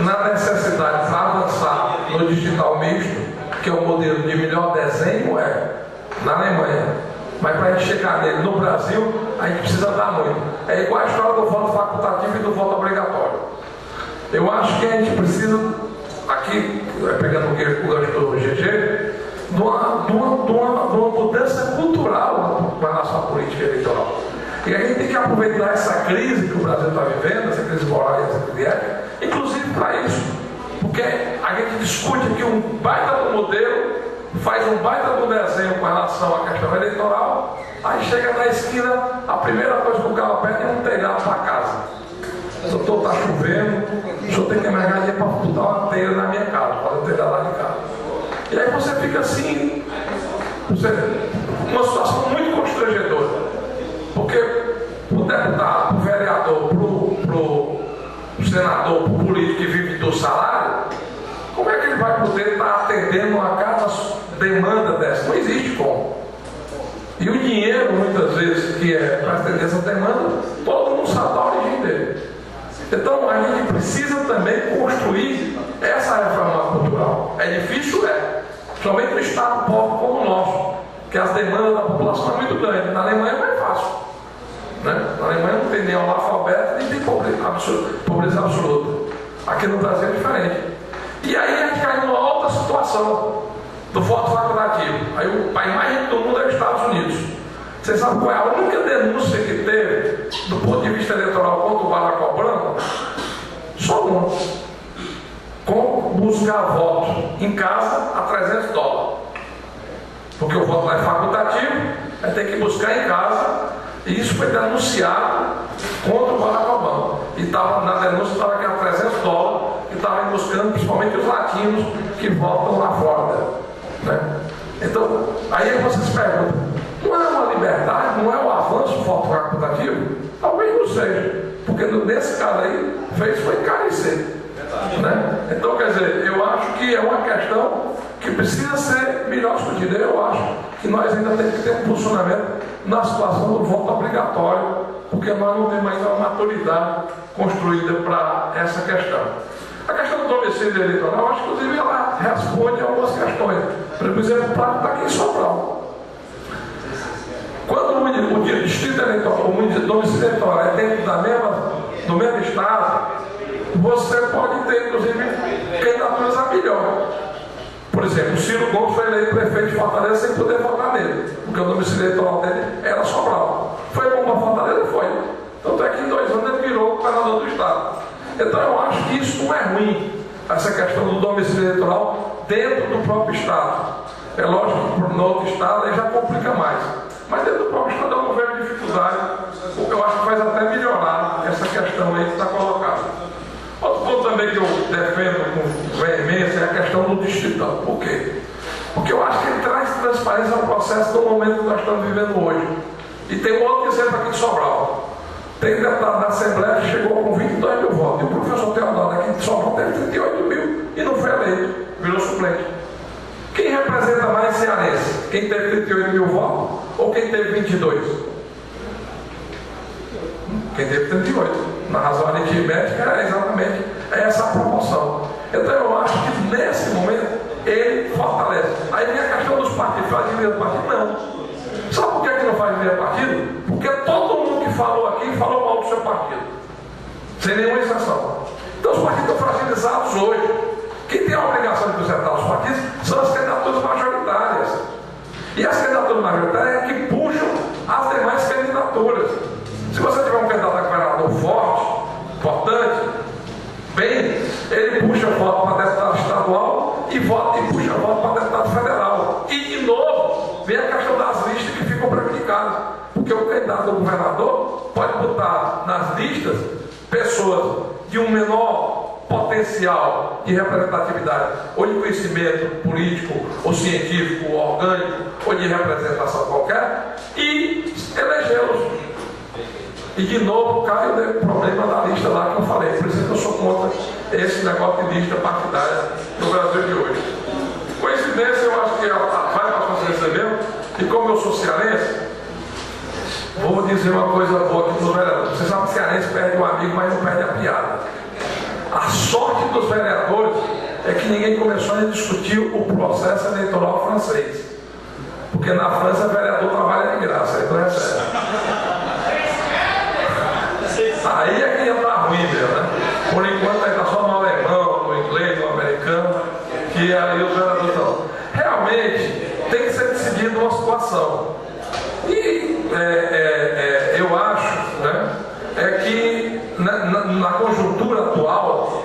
na necessidade de avançar no digital misto, que é o modelo de melhor desenho na Alemanha. Mas para a gente chegar nele no Brasil, a gente precisa dar muito. É igual a história do voto facultativo e do voto obrigatório. Eu acho que a gente precisa, aqui, pegando o gancho do GG, de uma mudança cultural com relação à política eleitoral. E a gente tem que aproveitar essa crise que o Brasil está vivendo, essa crise moral e essa crise ética, inclusive para isso. Porque a gente discute aqui um baita do modelo, faz um baita do desenho com relação à questão eleitoral, aí chega na esquina, a primeira coisa que o cara pede é um telhado para casa. Doutor, está chovendo, o senhor tem que emergar dinheiro para botar uma telha na minha casa, para eu telhar lá de casa. E aí você fica assim, uma situação muito constrangedora. Porque o deputado, o vereador, pro senador, pro político que vive do salário, como é que ele vai poder estar atendendo a cada demanda dessa? Não existe como. E o dinheiro, muitas vezes, que é para atender essa demanda, todo mundo sabe da origem dele. Então a gente precisa também construir essa reforma cultural. É difícil, somente no estado pobre como o nosso, que as demandas da população são muito grandes. Na Alemanha é mais fácil, né? Na Alemanha não tem nem analfabeto, nem tem pobreza absoluta. Aqui no Brasil é diferente. E aí a gente cai numa outra situação do voto facultativo. Aí o país mais rico do mundo é os Estados Unidos. Você sabe qual é a única denúncia que teve do ponto de vista eleitoral contra o Barack Obama? Só uma. Com buscar voto em casa a $300. Porque o voto lá é facultativo, aí tem que buscar em casa, e isso foi denunciado contra o Barack Obama. E na denúncia estava que era $300, e estava buscando principalmente os latinos que votam lá fora, né? Então, aí você se pergunta, não é uma liberdade, não é um avanço do voto facultativo? Talvez não seja, porque nesse caso aí, foi encarecer, né? Então, quer dizer, eu acho que é uma questão que precisa ser melhor discutida. Eu acho que nós ainda temos que ter um funcionamento na situação do voto obrigatório, porque nós não temos ainda uma maturidade construída para essa questão. A questão do domicílio eleitoral, acho que inclusive ela responde a algumas questões. Por exemplo, o prato está aqui em Sobral. Quando o distrito eleitoral, o domicílio eleitoral é dentro do mesmo estado, você pode ter, inclusive, candidaturas a melhor. Por exemplo, o Ciro Gomes foi eleito prefeito de Fortaleza sem poder votar nele, porque o domicílio eleitoral dele era Sobral. Foi bom para Fortaleza? Foi. Tanto é que em 2 anos ele virou governador do estado. Então eu acho que isso não é ruim, essa questão do domicílio eleitoral dentro do próprio estado. É lógico que no outro estado aí já complica mais. Mas dentro do próprio estado eu não vejo dificuldade, o que eu acho que faz até melhorar essa questão aí que está colocada. Outro ponto também que eu defendo com veemência é a questão do distritão. Por quê? Porque eu acho que ele traz transparência ao processo do momento que nós estamos vivendo hoje. E tem um outro exemplo aqui de Sobral. Tem deputado da Assembleia que chegou com 22 mil votos. E o professor Teodoro aqui de Sobral teve 38 mil e não foi eleito, virou suplente. Quem representa mais cearense? Quem teve 38 mil votos ou quem teve 22? Quem teve 38. Na razão aritmética é exatamente essa proporção. Então eu acho que nesse momento ele fortalece. Aí vem a questão dos partidos, faz dividir partido? Não. Sabe por que não faz dividir partido? Porque todo mundo que falou aqui falou mal do seu partido. Sem nenhuma exceção. Então os partidos estão fragilizados hoje. Quem tem a obrigação de apresentar os partidos são as candidaturas majoritárias. E as candidaturas majoritárias é que puxam as demais candidaturas. vem a questão das listas que ficam prejudicadas. Porque o candidato do governador pode botar nas listas pessoas de um menor potencial de representatividade, ou de conhecimento político, ou científico, ou orgânico, ou de representação qualquer, e elegê-los. E de novo cai o problema da lista lá que eu falei. Por isso que eu sou contra esse negócio de lista partidária no Brasil de hoje. Coincidência, eu acho que vai para você mesmo, e como eu sou cearense, vou dizer uma coisa boa aqui dos vereadores. Você sabe que cearense perde um amigo, mas não perde a piada. A sorte dos vereadores é que ninguém começou a discutir o processo eleitoral francês. Porque na França, o vereador trabalha de graça, ele não recebe. Aí é que ia estar ruim mesmo, né? Por enquanto ainda só no alemão, no inglês, no americano, que aí os vereadores estão. Realmente tem que ser decidido uma situação. E eu acho, né, que na conjuntura atual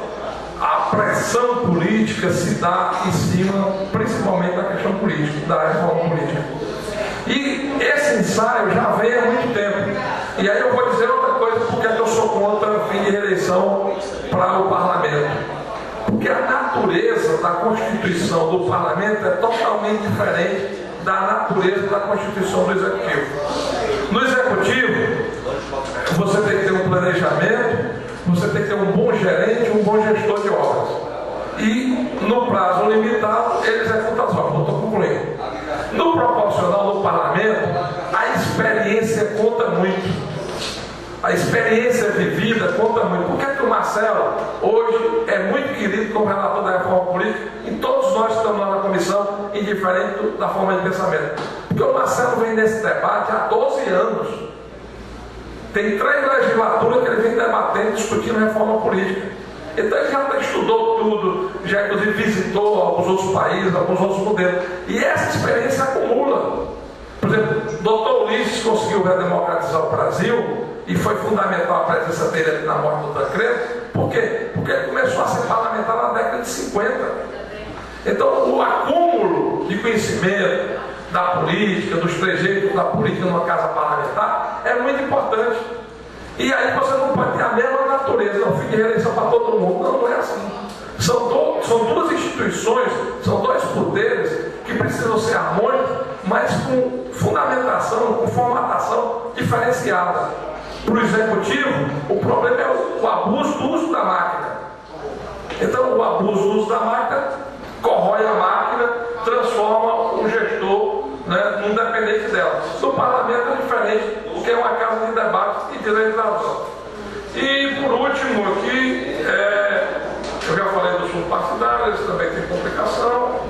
a pressão política se dá em cima, principalmente da questão política, da reforma política. E esse ensaio já vem há muito tempo. E aí eu vou dizer outra coisa, porque eu sou contra o fim de reeleição para o parlamento. Porque a natureza da Constituição do parlamento é totalmente diferente da natureza da Constituição do Executivo. No Executivo, você tem que ter um planejamento, você tem que ter um bom gerente, um bom gestor de obras. E no prazo limitado, ele executa as obras. Não estou concluindo. No proporcional do parlamento, a experiência conta muito. A experiência vivida conta muito. Por que é que o Marcelo hoje é muito querido como relator da reforma política e todos nós estamos lá na comissão, indiferente da forma de pensamento? Porque o Marcelo vem nesse debate há 12 anos. Tem 3 legislaturas que ele vem debatendo, discutindo reforma política. Então ele já estudou tudo, já inclusive visitou alguns outros países, alguns outros modelos. E essa experiência acumula. Por exemplo, o doutor Ulisses conseguiu redemocratizar o Brasil e foi fundamental a presença dele ali na morte do Tancredo. Por quê? Porque ele começou a ser parlamentar na década de 50. Então o acúmulo de conhecimento da política, dos trejeitos da política numa casa parlamentar é muito importante. E aí você não pode ter a mesma natureza, não fim de reeleição para todo mundo. Não, não é assim. São duas instituições, são 2 poderes que precisam ser harmônicos, mas com fundamentação, com formatação diferenciada. Para o executivo, o problema é o abuso do uso da máquina. Então, o abuso do uso da máquina corrói a máquina, transforma o gestor, né, num dependente dela. No parlamento é diferente, porque é uma casa de debate e de legislação. E, por último, aqui, eu já falei dos subpartidários, também tem complicação,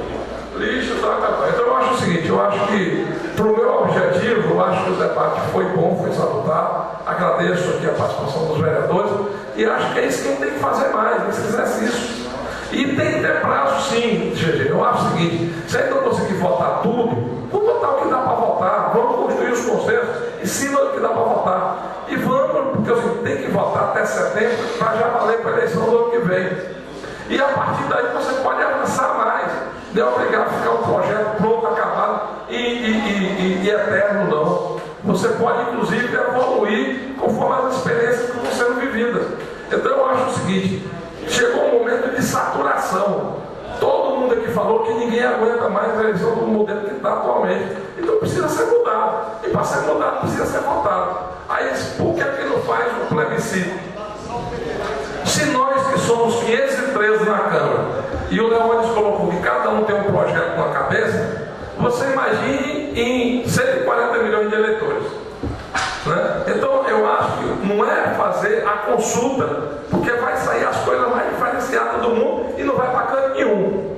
lixo, tá. Então, eu acho o seguinte, eu acho que, para o meu objetivo, eu acho que o debate foi bom, foi salutar. Agradeço aqui a participação dos vereadores e acho que é isso que a gente tem que fazer mais, se fizesse isso. E tem que ter prazo sim, GG. Eu acho o seguinte, se a gente não conseguir votar tudo, vamos votar o que dá para votar, vamos construir os consensos em cima do que dá para votar. E vamos, porque assim, tem que votar até setembro para já valer para a eleição do ano que vem. E a partir daí você pode avançar mais, não é obrigado a ficar um projeto pronto, acabado e eterno, não. Você pode, inclusive, evoluir conforme as experiências que estão sendo vividas. Então, eu acho o seguinte, chegou um momento de saturação. Todo mundo aqui falou que ninguém aguenta mais a eleição do modelo que está atualmente. Então, precisa ser mudado. E para ser mudado, precisa ser votado. Aí, por que é que não faz um plebiscito? Se nós que somos 513 na Câmara, e o Leônidas colocou que cada um tem um projeto na cabeça, você imagine em 140 milhões de eleitores. Né? Então eu acho que não é fazer a consulta, porque vai sair as coisas mais diferenciadas do mundo e não vai para canto nenhum.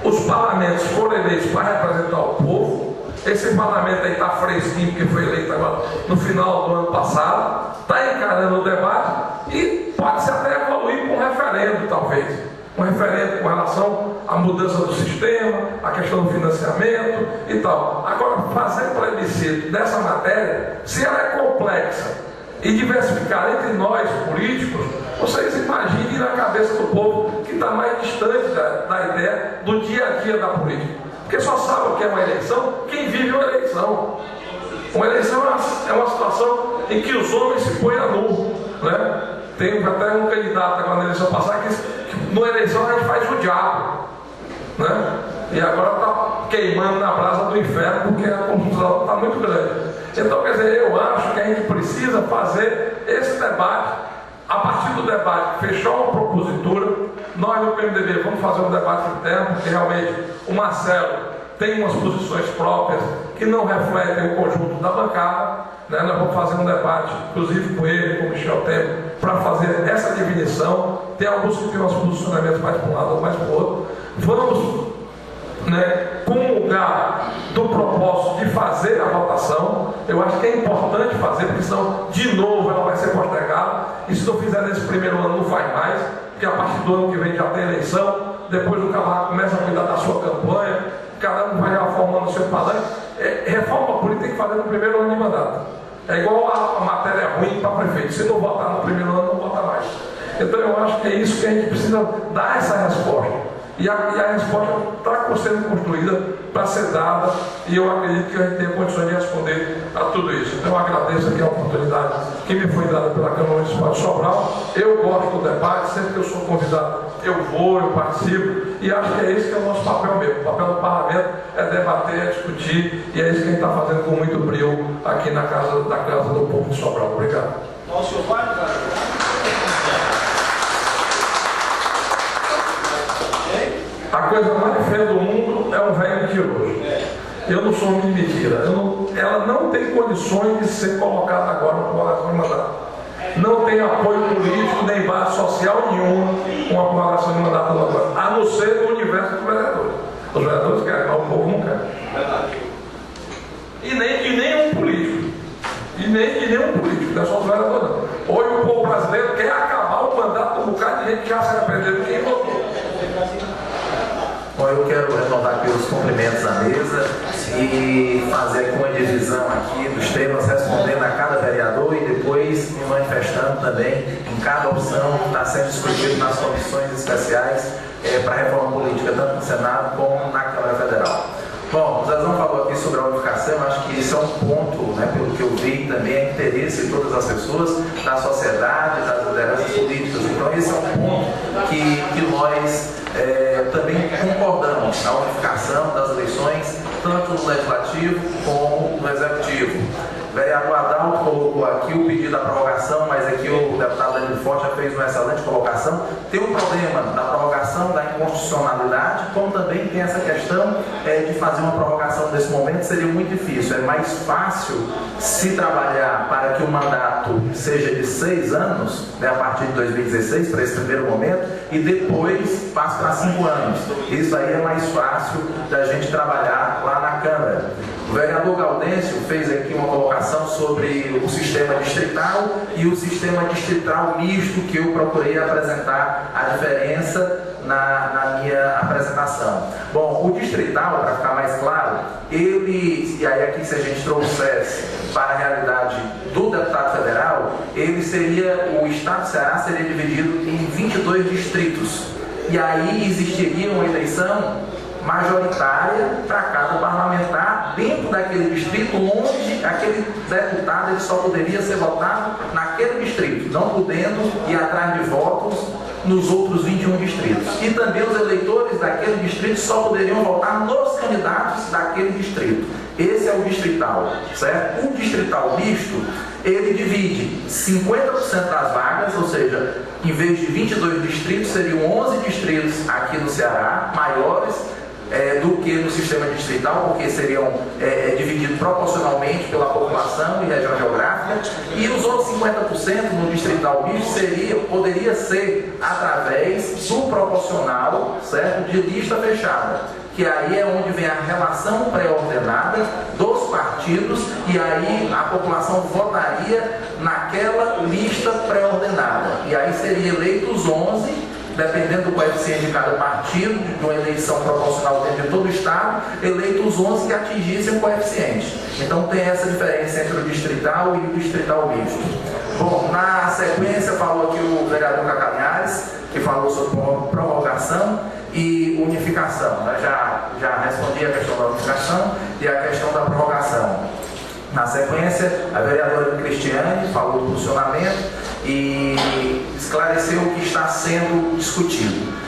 Os parlamentos foram eleitos para representar o povo. Esse parlamento aí está fresquinho, porque foi eleito agora no final do ano passado, está encarando o debate e pode-se até evoluir com um referendo, talvez. Um referendo com relação à mudança do sistema, a questão do financiamento e tal. Agora, fazer plebiscito dessa matéria, se ela é complexa e diversificar entre nós, políticos, vocês imaginem na cabeça do povo que está mais distante da ideia do dia a dia da política. Porque só sabe o que é uma eleição quem vive uma eleição. Uma eleição é uma situação em que os homens se põem a nu, né? Tem até um candidato agora na eleição passada que numa eleição a gente faz o diabo, né? E agora está queimando na brasa do inferno porque a confusão está muito grande. Então, quer dizer, eu acho que a gente precisa fazer esse debate. A partir do debate, fechar uma propositura. Nós no PMDB vamos fazer um debate interno, porque realmente o Marcelo tem umas posições próprias que não refletem o conjunto da bancada, né? Nós vamos fazer um debate, inclusive com ele, com o Michel Temer, para fazer essa definição. Tem alguns que têm uns posicionamentos mais para um lado ou mais para o outro. Vamos, né, comungar do propósito de fazer a votação. Eu acho que é importante fazer, porque senão, de novo, ela vai ser postergada. E se não fizer nesse primeiro ano, não faz mais, porque a partir do ano que vem já tem eleição. Depois o camarada começa a cuidar da sua campanha, cada um vai já formando o seu palanque. Reforma política tem que fazer no primeiro ano de mandato. É igual a matéria ruim para prefeito. Se não votar no primeiro ano, não vota mais. Então eu acho que é isso que a gente precisa dar essa resposta. E a resposta está sendo construída para ser dada, e eu acredito que a gente tem condições de responder a tudo isso. Então eu agradeço aqui a oportunidade que me foi dada pela Câmara Municipal de Sobral. Eu gosto do debate, sempre que eu sou convidado eu vou, eu participo, e acho que é esse que é o nosso papel mesmo. O papel do parlamento é debater, é discutir, e é isso que a gente está fazendo com muito brio aqui na casa do povo de Sobral. Obrigado. A coisa mais feia do mundo é um velho mentiroso. Eu não sou de mentira. Ela não tem condições de ser colocada agora no prorrogação de mandato. Não tem apoio político nem base social nenhuma com a prorrogação de mandato agora, a não ser no universo dos vereadores. Os vereadores querem, mas o povo não quer. E nem um político. E nem um político, não é só os vereadores. Hoje o povo brasileiro quer acabar o mandato de um bocado de gente que já se arrependeu de quem votou. Bom, eu quero renovar aqui os cumprimentos à mesa e fazer aqui uma divisão aqui dos temas, respondendo a cada vereador e depois me manifestando também em cada opção que está sendo discutido nas comissões especiais para a reforma política, tanto no Senado como na Câmara Federal. Bom, o Zezão falou aqui sobre a unificação, acho que isso é um ponto, né, pelo que eu vi, também é interesse de todas as pessoas, da sociedade, das lideranças políticas. Então esse é um ponto que nós também concordamos na unificação das eleições, tanto no Legislativo como no Executivo. O vereador Adalto colocou aqui o pedido da prorrogação, mas aqui o deputado Danilo Forte já fez uma excelente colocação. Tem um problema da prorrogação da inconstitucionalidade, como também tem essa questão de fazer uma prorrogação nesse momento seria muito difícil. É mais fácil se trabalhar para que o mandato seja de 6 anos, né, a partir de 2016, para esse primeiro momento, e depois passe para 5 anos. Isso aí é mais fácil da gente trabalhar lá na Câmara. O vereador Gaudêncio fez aqui uma colocação sobre o sistema distrital e o sistema distrital misto, que eu procurei apresentar a diferença na minha apresentação. Bom, o distrital, para ficar mais claro, ele, e aí aqui se a gente trouxesse para a realidade do deputado federal, ele seria, o estado do Ceará seria dividido em 22 distritos. E aí existiria uma eleição majoritária para cada parlamentar dentro daquele distrito, onde aquele deputado ele só poderia ser votado naquele distrito, não podendo ir atrás de votos nos outros 21 distritos. E também os eleitores daquele distrito só poderiam votar nos candidatos daquele distrito. Esse é o distrital, certo? O distrital misto, ele divide 50% das vagas, ou seja, em vez de 22 distritos, seriam 11 distritos aqui no Ceará, maiores do que no sistema distrital, porque seriam divididos proporcionalmente pela população e região geográfica, e os outros 50% no distrital misto poderia ser através do proporcional, certo? De lista fechada, que aí é onde vem a relação pré-ordenada dos partidos, e aí a população votaria naquela lista pré-ordenada, e aí seriam eleitos 11, dependendo do coeficiente de cada partido, de uma eleição proporcional dentro de todo o estado, eleitos 11 que atingissem o coeficiente. Então tem essa diferença entre o distrital e o distrital misto. Bom, na sequência falou aqui o vereador Cacalinhares, que falou sobre prorrogação e unificação. Né? Já respondi a questão da unificação e a questão da prorrogação. Na sequência, a vereadora Cristiane falou do funcionamento e esclareceu o que está sendo discutido.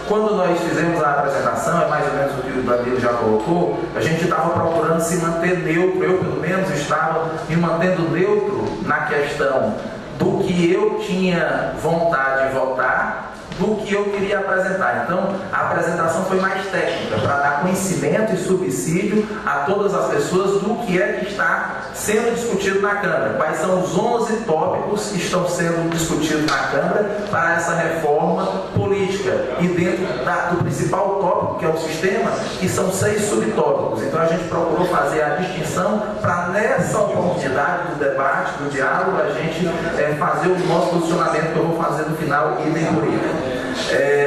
Quando nós fizemos a apresentação, é mais ou menos o que o Danilo já colocou, a gente estava procurando se manter neutro, eu pelo menos estava me mantendo neutro na questão do que eu tinha vontade de votar, do que eu queria apresentar. Então, a apresentação foi mais técnica, para dar conhecimento e subsídio a todas as pessoas do que é que está sendo discutido na Câmara. Quais são os 11 tópicos que estão sendo discutidos na Câmara para essa reforma política. E dentro do principal tópico, que é o sistema, que são 6 subtópicos. Então, a gente procurou fazer a distinção para, nessa oportunidade do debate, do diálogo, a gente fazer o nosso posicionamento, que eu vou fazer no final, idem por idem.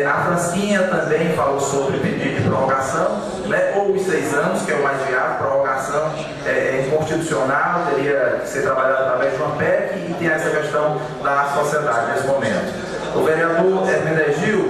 A Fransquinha também falou sobre pedido de prorrogação, né, ou os 6 anos, que é o mais viável. Prorrogação é inconstitucional, teria que ser trabalhado através de uma PEC, e tem essa questão da sociedade nesse momento. O vereador Hermenegildo,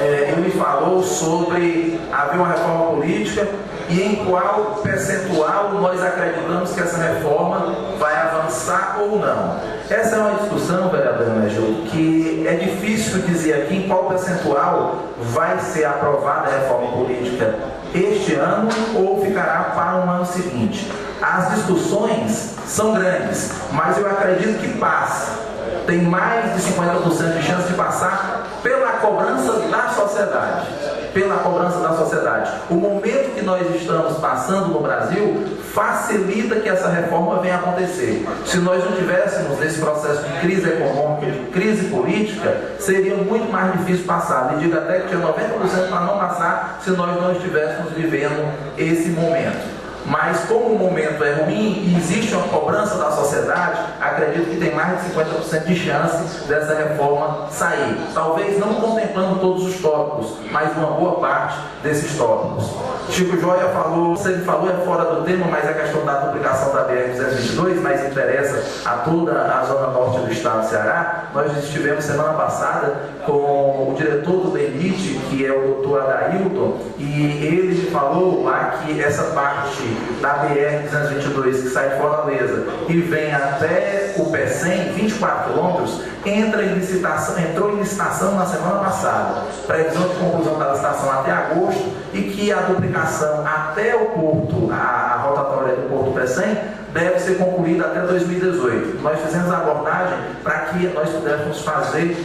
ele me falou sobre haver uma reforma política e em qual percentual nós acreditamos que essa reforma vai avançar ou não. Essa é uma discussão, vereador Hermenegildo, que é difícil dizer aqui em qual percentual vai ser aprovada a reforma política este ano ou ficará para um ano seguinte. As discussões são grandes, mas eu acredito que passa. Tem mais de 50% de chance de passar pela cobrança da sociedade. Pela cobrança da sociedade. O momento que nós estamos passando no Brasil facilita que essa reforma venha acontecer. Se nós não tivéssemos nesse processo de crise econômica, de crise política, seria muito mais difícil passar. Eu digo até que tinha 90% para não passar se nós não estivéssemos vivendo esse momento. Mas como o momento é ruim e existe uma cobrança da sociedade, acredito que tem mais de 50% de chance dessa reforma sair. Talvez não contemplando todos os tópicos, mas uma boa parte desses tópicos. Chico Joia falou, você falou, é fora do tema, mas a questão da duplicação da BR-222, mas interessa a toda a zona norte do estado do Ceará. Nós estivemos semana passada com o diretor do DENIT, que é o doutor Adailton, e ele me falou lá que essa parte da BR-222 que sai de Fortaleza e vem até o P100, 24 quilômetros, entrou em licitação na semana passada. Previsão de conclusão da licitação até agosto e que a duplicação até o porto, a rotatória do porto P100, deve ser concluída até 2018. Nós fizemos a abordagem para que nós pudéssemos fazer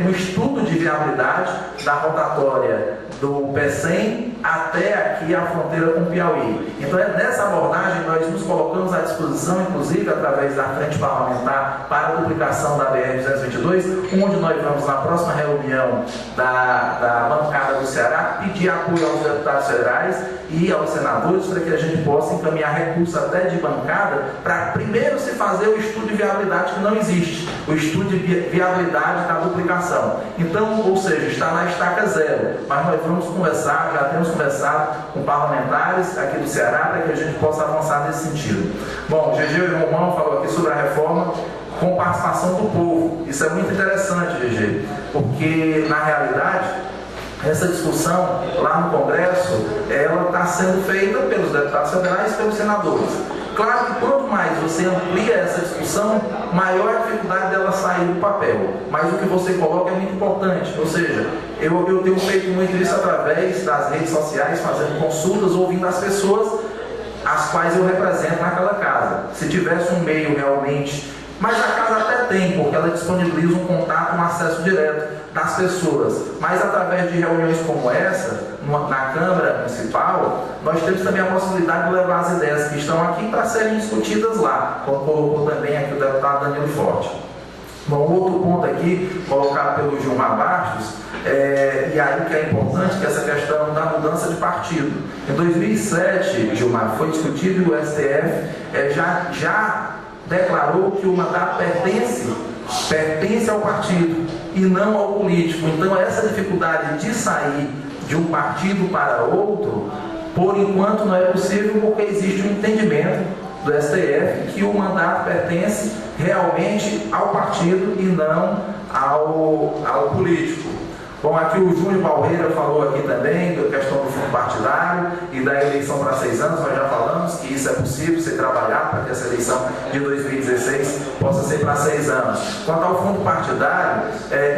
um estudo de viabilidade da rotatória do P100 até aqui a fronteira com o Piauí. Então, nessa abordagem, nós nos colocamos à disposição, inclusive através da frente parlamentar para a duplicação da BR-222, onde nós vamos, na próxima reunião da bancada do Ceará, pedir apoio aos deputados federais e aos senadores para que a gente possa encaminhar recursos até de bancada para primeiro se fazer o estudo de viabilidade que não existe, o estudo de viabilidade da duplicação. Então, ou seja, está na estaca zero, mas nós vamos conversar, já temos conversado com parlamentares aqui do Ceará para que a gente possa avançar nesse sentido. Bom, GG e Romão falou aqui sobre a reforma com participação do povo. Isso é muito interessante, GG, porque na realidade essa discussão lá no Congresso, ela está sendo feita pelos deputados federais e pelos senadores. Claro que quanto mais você amplia essa discussão, maior a dificuldade dela sair do papel. Mas o que você coloca é muito importante. Ou seja, eu tenho feito muito isso através das redes sociais, fazendo consultas, ouvindo as pessoas as quais eu represento naquela casa. Se tivesse um meio realmente... Mas a casa até tem, porque ela disponibiliza um contato, um acesso direto das pessoas. Mas através de reuniões como essa, na Câmara Municipal, nós temos também a possibilidade de levar as ideias que estão aqui para serem discutidas lá, como colocou também aqui o deputado Danilo Forte. Bom, outro ponto aqui, colocado pelo Gilmar Bastos, e aí que é importante, que é essa questão da mudança de partido. Em 2007, Gilmar, foi discutido e o STF já declarou que o mandato pertence ao partido e não ao político. Então, essa dificuldade de sair de um partido para outro, por enquanto não é possível, porque existe um entendimento do STF que o mandato pertence realmente ao partido e não ao político. Bom, aqui o Júnior Palmeira falou aqui também da questão do fundo partidário e da eleição para 6 anos. Nós já falamos que isso é possível ser trabalhado para que essa eleição de 2016 possa ser para 6 anos. Quanto ao fundo partidário,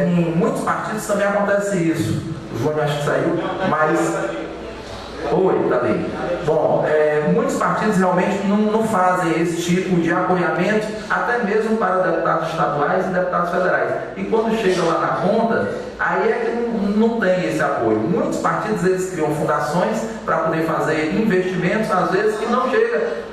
em muitos partidos também acontece isso. O Júnior acho que saiu, mas... Oi, tá bem. Bom, muitos partidos realmente não fazem esse tipo de apoiamento, até mesmo para deputados estaduais e deputados federais. E quando chega lá na ponta, aí é que não tem esse apoio. Muitos partidos, eles criam fundações para poder fazer investimentos, às vezes, que não chega.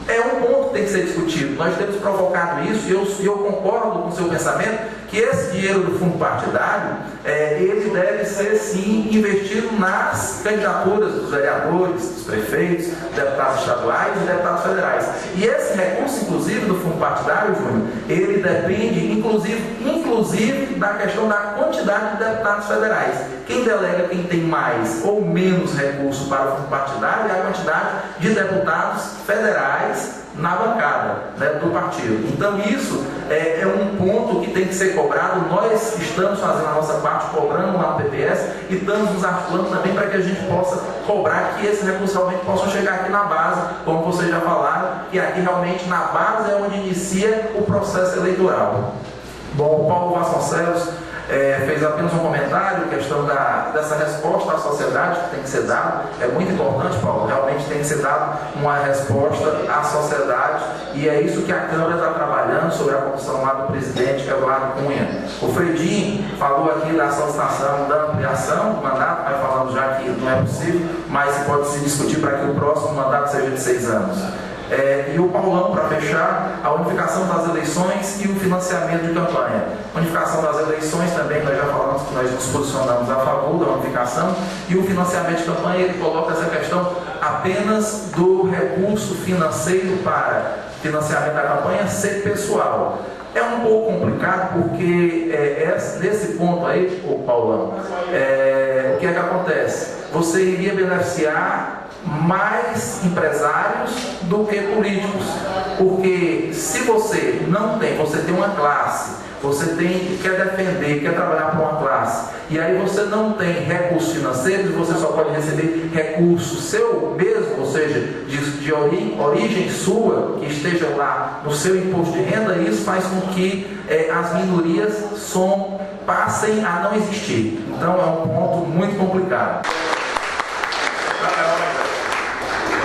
É um ponto que tem que ser discutido. Nós temos provocado isso e eu concordo com o seu pensamento que esse dinheiro do fundo partidário, ele deve ser sim investido nas candidaturas dos vereadores, dos prefeitos, deputados estaduais e deputados federais. E esse recurso, inclusive, do fundo partidário, Júnior, ele depende, inclusive da questão da quantidade de deputados federais. Quem delega quem tem mais ou menos recurso para o fundo partidário é a quantidade de deputados federais na bancada, né, do partido. Então isso é um ponto que tem que ser cobrado. Nós estamos fazendo a nossa parte, cobrando lá no PPS e estamos nos articulando também para que a gente possa cobrar que esse recurso realmente possa chegar aqui na base, como vocês já falaram, que aqui realmente na base é onde inicia o processo eleitoral. Bom, o Paulo Vasconcelos fez apenas um comentário, questão dessa resposta à sociedade que tem que ser dada. É muito importante, Paulo, realmente tem que ser dada uma resposta à sociedade, e é isso que a Câmara está trabalhando sobre a comissão lá do presidente Eduardo Cunha. O Fredinho falou aqui da solicitação da ampliação do mandato, nós falamos já que não é possível, mas pode se discutir para que o próximo mandato seja de 6 anos. E o Paulão, para fechar, a unificação das eleições e o financiamento de campanha. Unificação das eleições também, nós já falamos que nós nos posicionamos a favor da unificação, e o financiamento de campanha, ele coloca essa questão apenas do recurso financeiro para financiamento da campanha ser pessoal. É um pouco complicado porque nesse ponto aí, Paulão, o que é que acontece? Você iria beneficiar mais empresários do que políticos, porque se você não tem, você tem uma classe, você quer defender, quer trabalhar para uma classe, e aí você não tem recursos financeiros, você só pode receber recurso seu mesmo, ou seja, de origem sua, que esteja lá no seu imposto de renda, e isso faz com que as minorias passem a não existir. Então é um ponto muito complicado.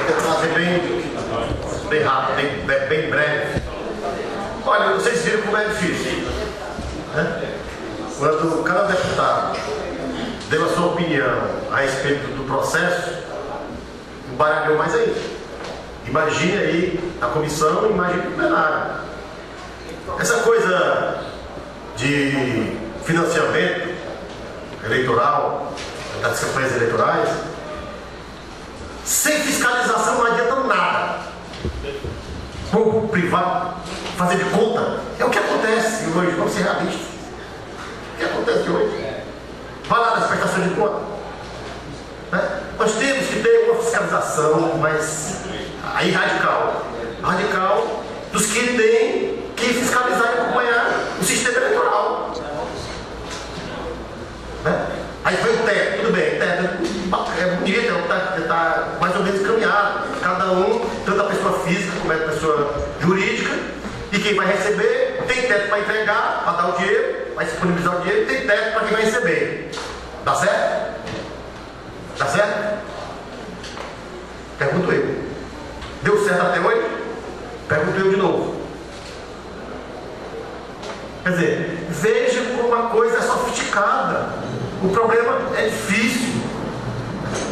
Vou trazer bem rápido, bem breve. Olha, vocês viram como é difícil, né? Quando cada deputado deu a sua opinião a respeito do processo, embaralhou mais ainda. Imagine aí a comissão, imagine o plenário. Essa coisa de financiamento eleitoral, das campanhas eleitorais, sem fiscalização não adianta nada. Pouco privado, fazer de conta, é o que acontece hoje, vamos ser realistas. O que acontece hoje? Vai lá nas prestações de conta. Né? Nós temos que ter uma fiscalização mais aí radical dos que têm que fiscalizar e acompanhar o sistema eleitoral. Né? Aí foi o teto, tudo bem, o teto é bonito, está mais ou menos encaminhado. Cada um, tanto a pessoa física como a pessoa jurídica, e quem vai receber tem teto para entregar, para dar o dinheiro, vai disponibilizar o dinheiro, tem teto para quem vai receber. Tá certo? Tá certo? Pergunto eu. Deu certo até hoje? Pergunto eu de novo. Quer dizer, veja como uma coisa é sofisticada. O problema é difícil.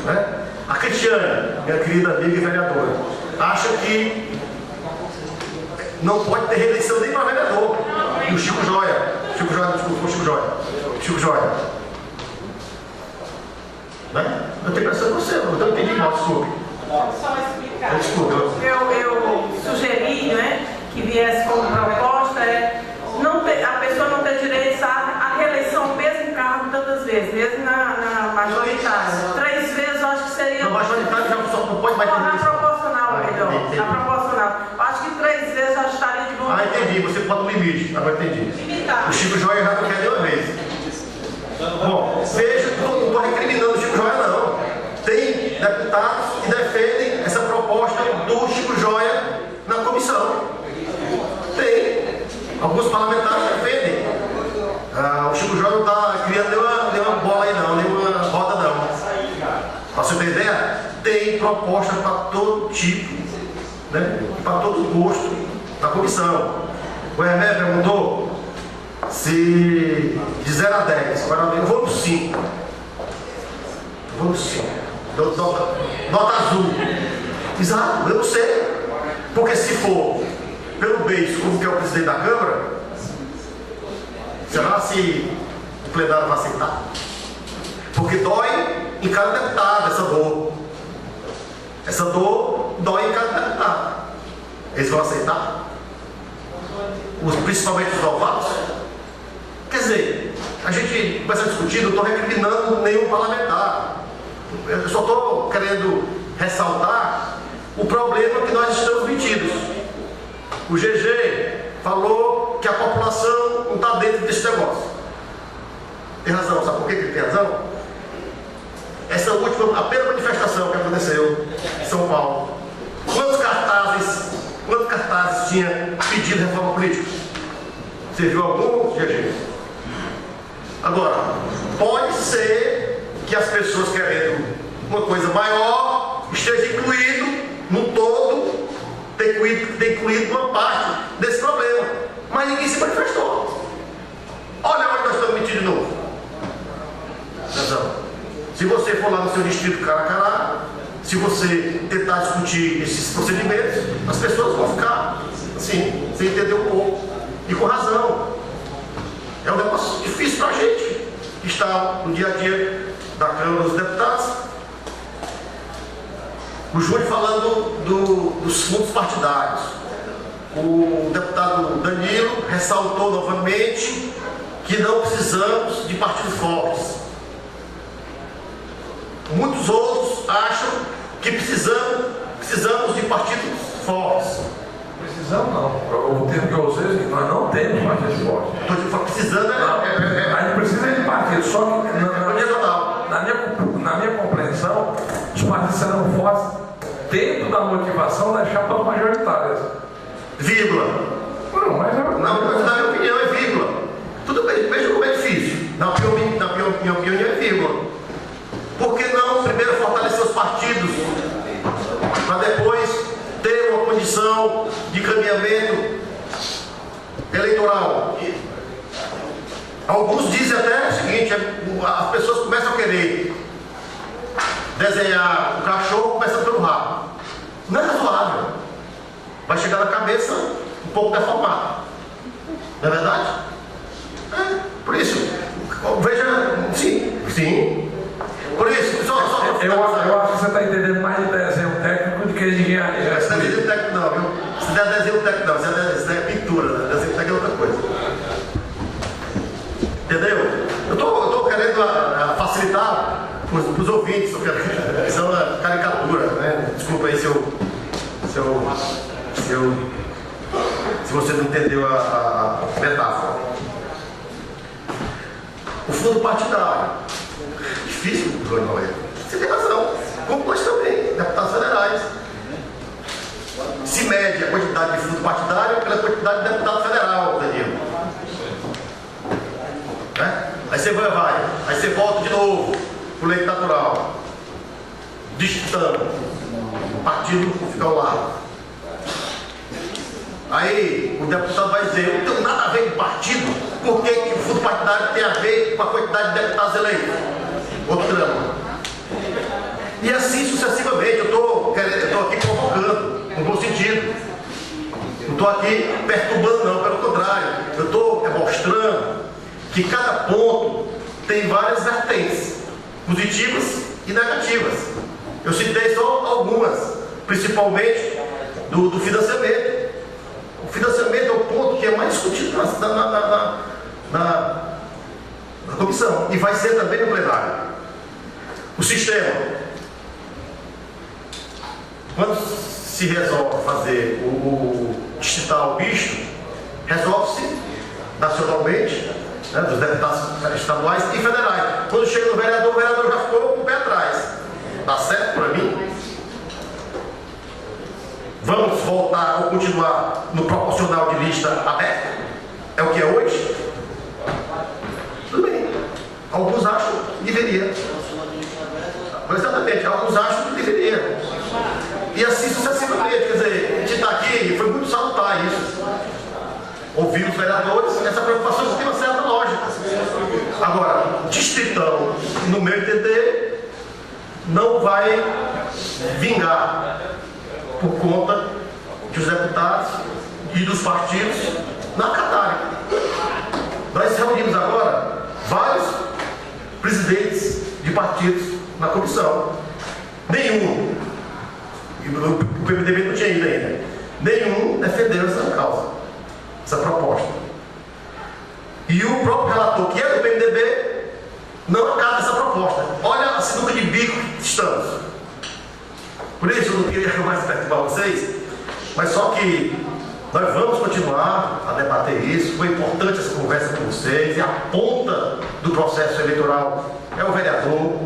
Né? A Cristiane, minha querida amiga e vereadora, acha que não pode ter reeleição nem para vereador. E o Chico Joia, né? Eu tenho pressão em você, eu não entendi mal, desculpe. Só explicar. Desculpe. Eu sugeri, né, que viesse como proposta a pessoa não ter direito à reeleição do mesmo cargo tantas vezes, mesmo na majoritária. 3 vezes eu acho que seria. Na majoritária já só não pode mais ter reeleição. Na proporcional, melhor. Na proporcional. O Chico Joia já não quer de uma vez. Bom, veja, não estou recriminando o Chico Joia, não. Tem deputados que defendem essa proposta do Chico Joia na comissão. Tem. Alguns parlamentares defendem. O Chico Joia não está criando nenhuma bola aí não, nenhuma roda não. Para você ter ideia, tem proposta para todo tipo, né? Para todo gosto na comissão. O Hermé perguntou se de 0 a 10, agora eu vou no 5. Vou no 5. Nota azul. Exato, eu não sei. Porque se for pelo beijo, como que é o presidente da Câmara, será se o plenário vai aceitar? Porque dói em cada deputado essa dor. Essa dor dói em cada deputado. Eles vão aceitar? Principalmente os novatos? Quer dizer, a gente começa a discutir, não estou recriminando nenhum parlamentar. Eu só estou querendo ressaltar o problema que nós estamos metidos. O GG falou que a população não está dentro desse negócio. Tem razão, sabe por que ele tem razão? Essa última, a primeira manifestação que aconteceu em São Paulo, quantos cartazes tinha pedido reforma política? Você viu algum, GG? Agora, pode ser que as pessoas querendo uma coisa maior esteja incluído no todo, ter incluído uma parte desse problema. Mas ninguém se manifestou. Olha onde nós estamos metidos de novo. Se você for lá no seu distrito Caracará, se você tentar discutir esses procedimentos, as pessoas vão ficar assim, sem entender um pouco. E com razão. É um negócio difícil para a gente, que está no dia a dia da Câmara dos Deputados. O Júlio falando dos fundos partidários. O deputado Danilo ressaltou novamente que não precisamos de partidos fortes. Muitos outros acham que precisamos de partidos fortes. Precisamos não. O termo que eu usei é que nós não temos partidos fortes. Estou precisando a gente precisa de partidos, só que na minha compreensão, os partidos serão fortes dentro da motivação das chapas majoritárias. Vírgula. Não, mas na minha opinião é vírgula. Tudo bem, veja como é difícil. Na minha opinião é vírgula. Por que não primeiro fortalecer os partidos para depois ter uma condição de caminhamento eleitoral? Alguns dizem até o seguinte: as pessoas começam a querer desenhar o cachorro começando pelo rabo. Não é razoável. Vai chegar na cabeça um pouco deformado. Não é verdade? Por isso, veja, sim. Por isso, eu acho que você está entendendo mais de desenho técnico do que de engenharia. Isso não é desenho técnico não, viu? Isso não é desenho técnico não, isso é pintura, né? Desenho técnico é outra coisa. Entendeu? Eu estou querendo facilitar para os ouvintes, isso é uma caricatura, né? Desculpa aí se você não entendeu a metáfora. O fundo partidário. Difícil, você tem razão. Como nós também, deputados federais. Se mede a quantidade de fundo partidário pela quantidade de deputado federal, Danilo. Né? Aí você volta de novo para o leito natural. Distando. O partido fica ao lado. Aí o deputado vai dizer: eu não tenho nada a ver com partido, por que o fundo partidário tem a ver com a quantidade de deputados eleitos? Outro drama. E assim sucessivamente. Eu estou aqui provocando, no bom sentido. Não estou aqui perturbando, não, pelo contrário. Eu estou mostrando que cada ponto tem várias vertentes, positivas e negativas. Eu citei só algumas, principalmente do financiamento. O financiamento é o ponto que é mais discutido na comissão e vai ser também no plenário. O sistema, quando se resolve fazer distritar o bicho, resolve-se nacionalmente, né, dos deputados estaduais e federais. Quando chega no vereador, o vereador já ficou com o pé atrás. Tá certo para mim? Vamos voltar ou continuar no proporcional de lista aberta? É o que é hoje? Tudo bem. Alguns acham que deveria. Mas exatamente, alguns acham que deveria. E assim sucessivamente. Quer dizer, a gente está aqui e foi muito salutar isso. Ouvir os vereadores, essa preocupação tem uma certa lógica. Agora, distritão, no meu entender, não vai vingar por conta dos deputados e dos partidos na acatarem. Nós reunimos agora vários presidentes de partidos na comissão. Nenhum, o PMDB não tinha ido ainda, nenhum defendeu essa causa, essa proposta. E o próprio relator, que é do PMDB, não acata essa proposta. Olha a sinuca de bico que estamos. Por isso eu não queria mais perturbar vocês, mas só que nós vamos continuar a debater isso. Foi importante essa conversa com vocês. E a ponta do processo eleitoral é o vereador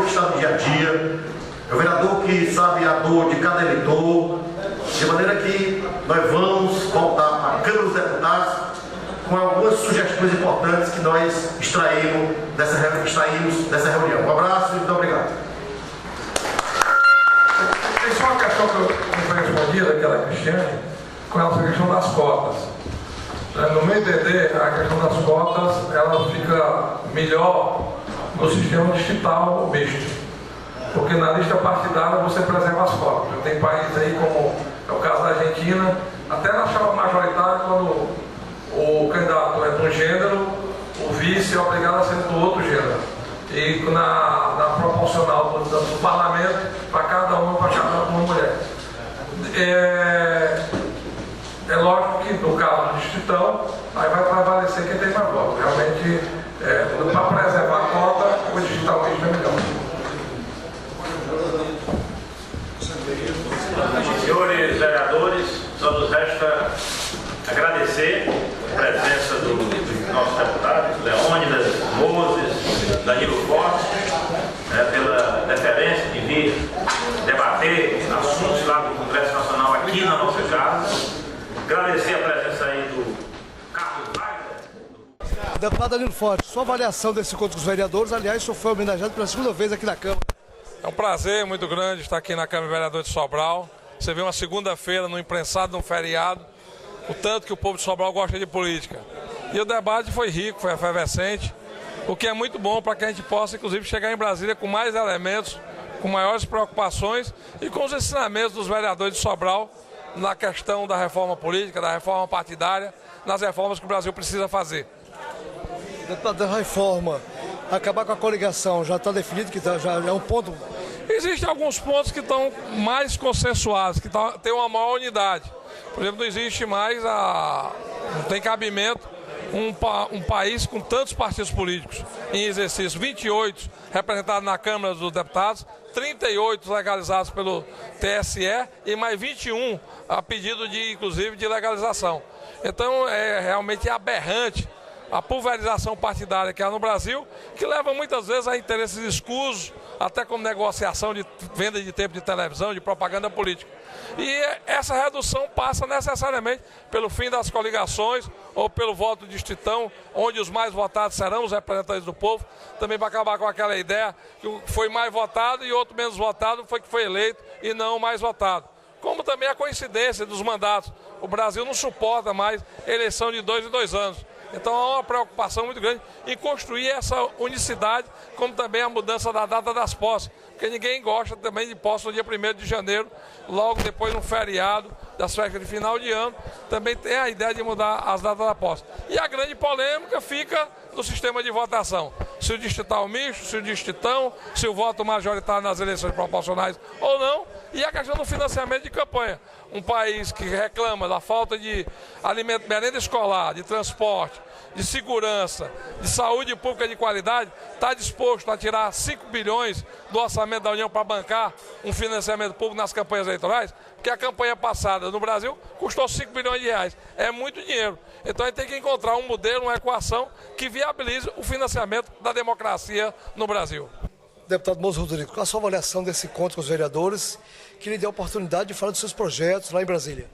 que está no dia a dia, é o vereador que sabe a dor de cada eleitor, de maneira que nós vamos voltar para a Câmara dos Deputados com algumas sugestões importantes que nós extraímos dessa reunião. Um abraço e muito obrigado. Tem só uma questão que eu não foi respondida, daquela Cristiane, com relação à questão das cotas. No meu entender, a questão das cotas, ela fica melhor no sistema distrital misto. Porque na lista partidária você preserva as cotas. Tem países aí, como é o caso da Argentina, até na chapa majoritária, quando o candidato é de um gênero, o vice é obrigado a ser do outro gênero. E na proporcional do parlamento, para cada uma mulher. É lógico que no caso do distritão, aí vai prevalecer quem tem mais votos. Realmente, para preservar a cota, o distrital misto é melhor. Senhores vereadores, só nos resta agradecer a presença dos nossos deputados, Leônidas, Moses, Danilo Forte, pela deferência de vir debater assuntos lá do Congresso Nacional aqui na nossa casa. Agradecer a presença aí do Carlos Wagner. Deputado Danilo Forte, sua avaliação desse encontro com os vereadores, aliás, o senhor foi homenageado pela segunda vez aqui na Câmara. É um prazer muito grande estar aqui na Câmara de Vereadores de Sobral. Você vê uma segunda-feira, no imprensado, num feriado, o tanto que o povo de Sobral gosta de política. E o debate foi rico, foi efervescente, o que é muito bom para que a gente possa, inclusive, chegar em Brasília com mais elementos, com maiores preocupações e com os ensinamentos dos vereadores de Sobral na questão da reforma política, da reforma partidária, nas reformas que o Brasil precisa fazer. Deputado, da reforma, acabar com a coligação, já está definido que já é um ponto? Existem alguns pontos que estão mais consensuados, que têm uma maior unidade. Por exemplo, não existe mais, não tem cabimento um país com tantos partidos políticos em exercício, 28 representados na Câmara dos Deputados, 38 legalizados pelo TSE e mais 21 a pedido inclusive de legalização. Então é realmente aberrante a pulverização partidária que há no Brasil, que leva muitas vezes a interesses escusos, até como negociação de venda de tempo de televisão, de propaganda política. E essa redução passa necessariamente pelo fim das coligações ou pelo voto distritão, onde os mais votados serão os representantes do povo, também para acabar com aquela ideia que foi mais votado e outro menos votado foi que foi eleito e não o mais votado. Como também a coincidência dos mandatos. O Brasil não suporta mais eleição de 2 em 2 anos. Então há uma preocupação muito grande em construir essa unicidade, como também a mudança da data das posses, porque ninguém gosta também de posse no dia 1º de janeiro, logo depois no feriado das festas de final de ano, também tem a ideia de mudar as datas da posse. E a grande polêmica fica no sistema de votação. Se o distrital misto, se o distritão, se o voto majoritário nas eleições proporcionais ou não, e a questão do financiamento de campanha. Um país que reclama da falta de alimento, merenda escolar, de transporte, de segurança, de saúde pública de qualidade, está disposto a tirar 5 bilhões do orçamento da União para bancar um financiamento público nas campanhas eleitorais? que a campanha passada no Brasil custou 5 bilhões de reais. É muito dinheiro. Então a gente tem que encontrar um modelo, uma equação que viabilize o financiamento da democracia no Brasil. Deputado Moço Rodrigo, qual a sua avaliação desse encontro com os vereadores que lhe deu a oportunidade de falar dos seus projetos lá em Brasília?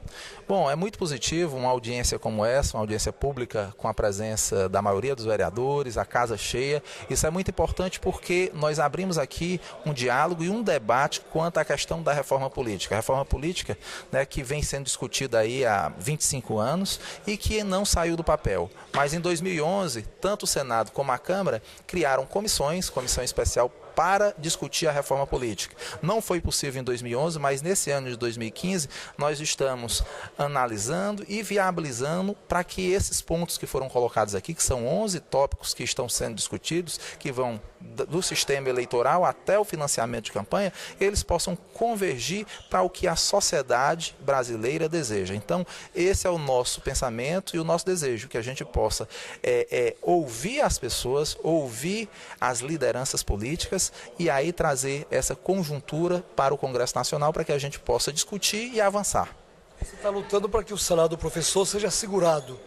Bom, é muito positivo uma audiência como essa, uma audiência pública com a presença da maioria dos vereadores, a casa cheia. Isso é muito importante porque nós abrimos aqui um diálogo e um debate quanto à questão da reforma política. A reforma política, né, que vem sendo discutida aí há 25 anos e que não saiu do papel. Mas em 2011, tanto o Senado como a Câmara criaram comissão especial para discutir a reforma política. Não foi possível em 2011, mas nesse ano de 2015 nós estamos analisando e viabilizando para que esses pontos que foram colocados aqui, que são 11 tópicos que estão sendo discutidos, que vão do sistema eleitoral até o financiamento de campanha, eles possam convergir para o que a sociedade brasileira deseja. Então, esse é o nosso pensamento e o nosso desejo, que a gente possa ouvir as pessoas, ouvir as lideranças políticas e aí trazer essa conjuntura para o Congresso Nacional para que a gente possa discutir e avançar. Você está lutando para que o salário do professor seja assegurado.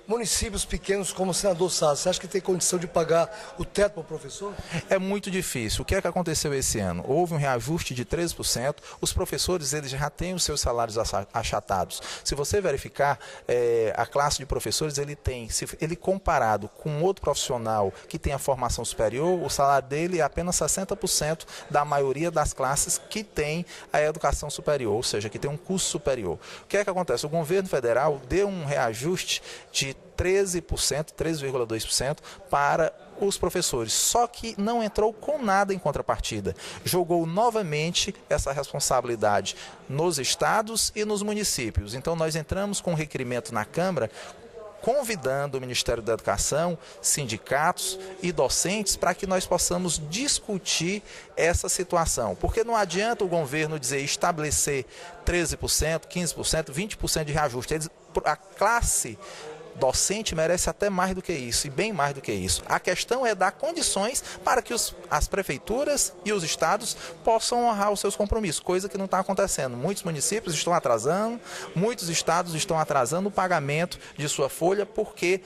Municípios pequenos como o senador Sá, você acha que tem condição de pagar o teto para o professor? É muito difícil. O que é que aconteceu esse ano? Houve um reajuste de 13%, os professores eles já têm os seus salários achatados. Se você verificar, a classe de professores, ele comparado com outro profissional que tem a formação superior, o salário dele é apenas 60% da maioria das classes que tem a educação superior, ou seja, que tem um curso superior. O que é que acontece? O governo federal deu um reajuste de 13,2% para os professores, só que não entrou com nada em contrapartida. Jogou novamente essa responsabilidade nos estados e nos municípios. Então nós entramos com um requerimento na Câmara convidando o Ministério da Educação, sindicatos e docentes para que nós possamos discutir essa situação. Porque não adianta o governo dizer estabelecer 13%, 15%, 20% de reajuste. A classe docente merece até mais do que isso, e bem mais do que isso. A questão é dar condições para que as prefeituras e os estados possam honrar os seus compromissos, coisa que não está acontecendo. Muitos municípios estão atrasando, muitos estados estão atrasando o pagamento de sua folha porque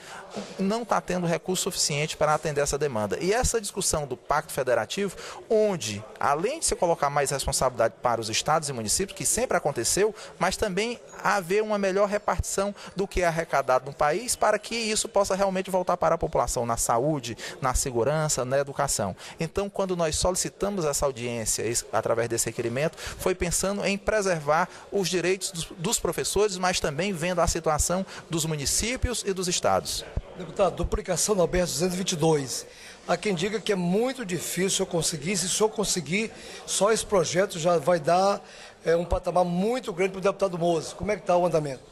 não está tendo recurso suficiente para atender essa demanda. E essa discussão do Pacto Federativo, onde, além de se colocar mais responsabilidade para os estados e municípios, que sempre aconteceu, mas também haver uma melhor repartição do que é arrecadado no país, para que isso possa realmente voltar para a população, na saúde, na segurança, na educação. Então, quando nós solicitamos essa audiência através desse requerimento, foi pensando em preservar os direitos dos professores, mas também vendo a situação dos municípios e dos estados. Deputado, duplicação da BR-222. Há quem diga que é muito difícil eu conseguir, se eu conseguir, só esse projeto já vai dar um patamar muito grande para o deputado Mose. Como é que está o andamento?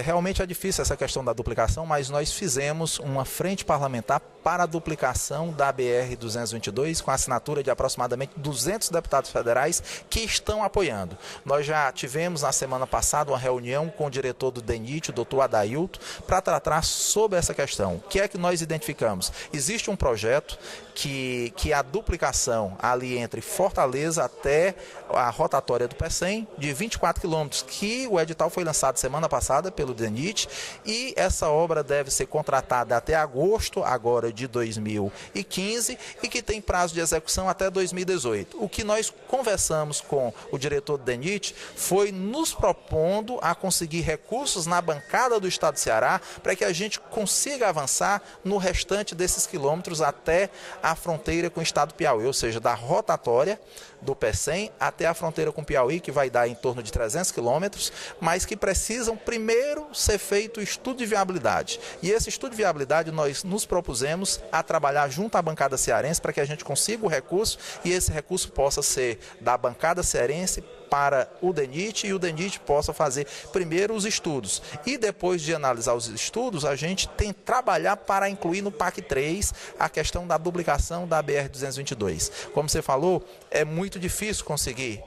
Realmente é difícil essa questão da duplicação, mas nós fizemos uma frente parlamentar para a duplicação da BR-222 com a assinatura de aproximadamente 200 deputados federais que estão apoiando. Nós já tivemos na semana passada uma reunião com o diretor do DENIT, o doutor Adailto, para tratar sobre essa questão. O que é que nós identificamos? Existe um projeto que a duplicação ali entre Fortaleza até a rotatória do PECEM de 24 quilômetros, que o edital foi lançado semana passada pelo DENIT, e essa obra deve ser contratada até agosto agora de 2015 e que tem prazo de execução até 2018. O que nós conversamos com o diretor do DENIT foi nos propondo a conseguir recursos na bancada do Estado do Ceará para que a gente consiga avançar no restante desses quilômetros até a fronteira com o Estado do Piauí, ou seja, da rotatória do PECEM até a fronteira com o Piauí, que vai dar em torno de 300 quilômetros, mas que precisam primeiro ser feito o estudo de viabilidade. E esse estudo de viabilidade nós nos propusemos a trabalhar junto à bancada cearense para que a gente consiga o recurso e esse recurso possa ser da bancada cearense para o DENIT e o DENIT possa fazer primeiro os estudos. E depois de analisar os estudos, a gente tem que trabalhar para incluir no PAC 3 a questão da duplicação da BR-222. Como você falou, é muito difícil conseguir,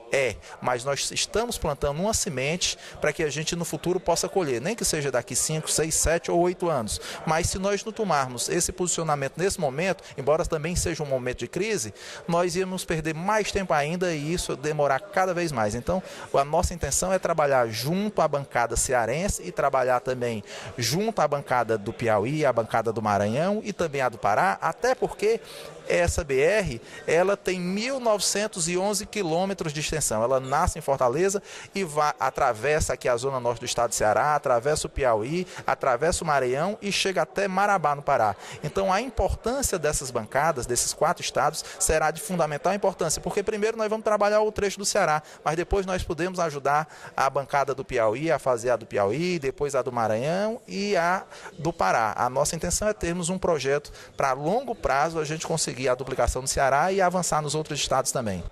mas nós estamos plantando uma semente para que a gente no futuro possa colher, nem que seja daqui 5, 6, 7 ou 8 anos. Mas se nós não tomarmos esse posicionamento nesse momento, embora também seja um momento de crise, nós íamos perder mais tempo ainda e isso demorar cada vez mais. mais. Então, a nossa intenção é trabalhar junto à bancada cearense e trabalhar também junto à bancada do Piauí, à bancada do Maranhão e também a do Pará, até porque essa BR, ela tem 1.911 quilômetros de extensão. Ela nasce em Fortaleza e atravessa aqui a zona norte do estado de Ceará, atravessa o Piauí, atravessa o Maranhão e chega até Marabá, no Pará. Então, a importância dessas bancadas, desses 4 estados, será de fundamental importância, porque primeiro nós vamos trabalhar o trecho do Ceará, mas depois nós podemos ajudar a bancada do Piauí a fazer a do Piauí, depois a do Maranhão e a do Pará. A nossa intenção é termos um projeto para longo prazo, a gente conseguir a duplicação do Ceará e avançar nos outros estados também.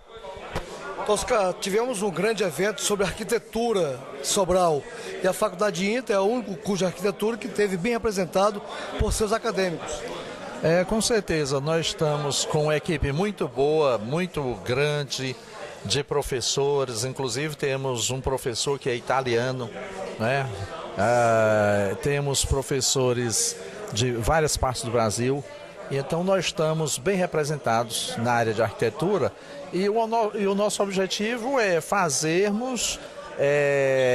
Oscar, tivemos um grande evento sobre arquitetura de Sobral e a Faculdade Inter é o único curso de arquitetura que teve bem representado por seus acadêmicos. Com certeza, nós estamos com uma equipe muito boa, muito grande de professores, inclusive temos um professor que é italiano, né? Temos professores de várias partes do Brasil. Então nós estamos bem representados na área de arquitetura e o nosso objetivo é fazermos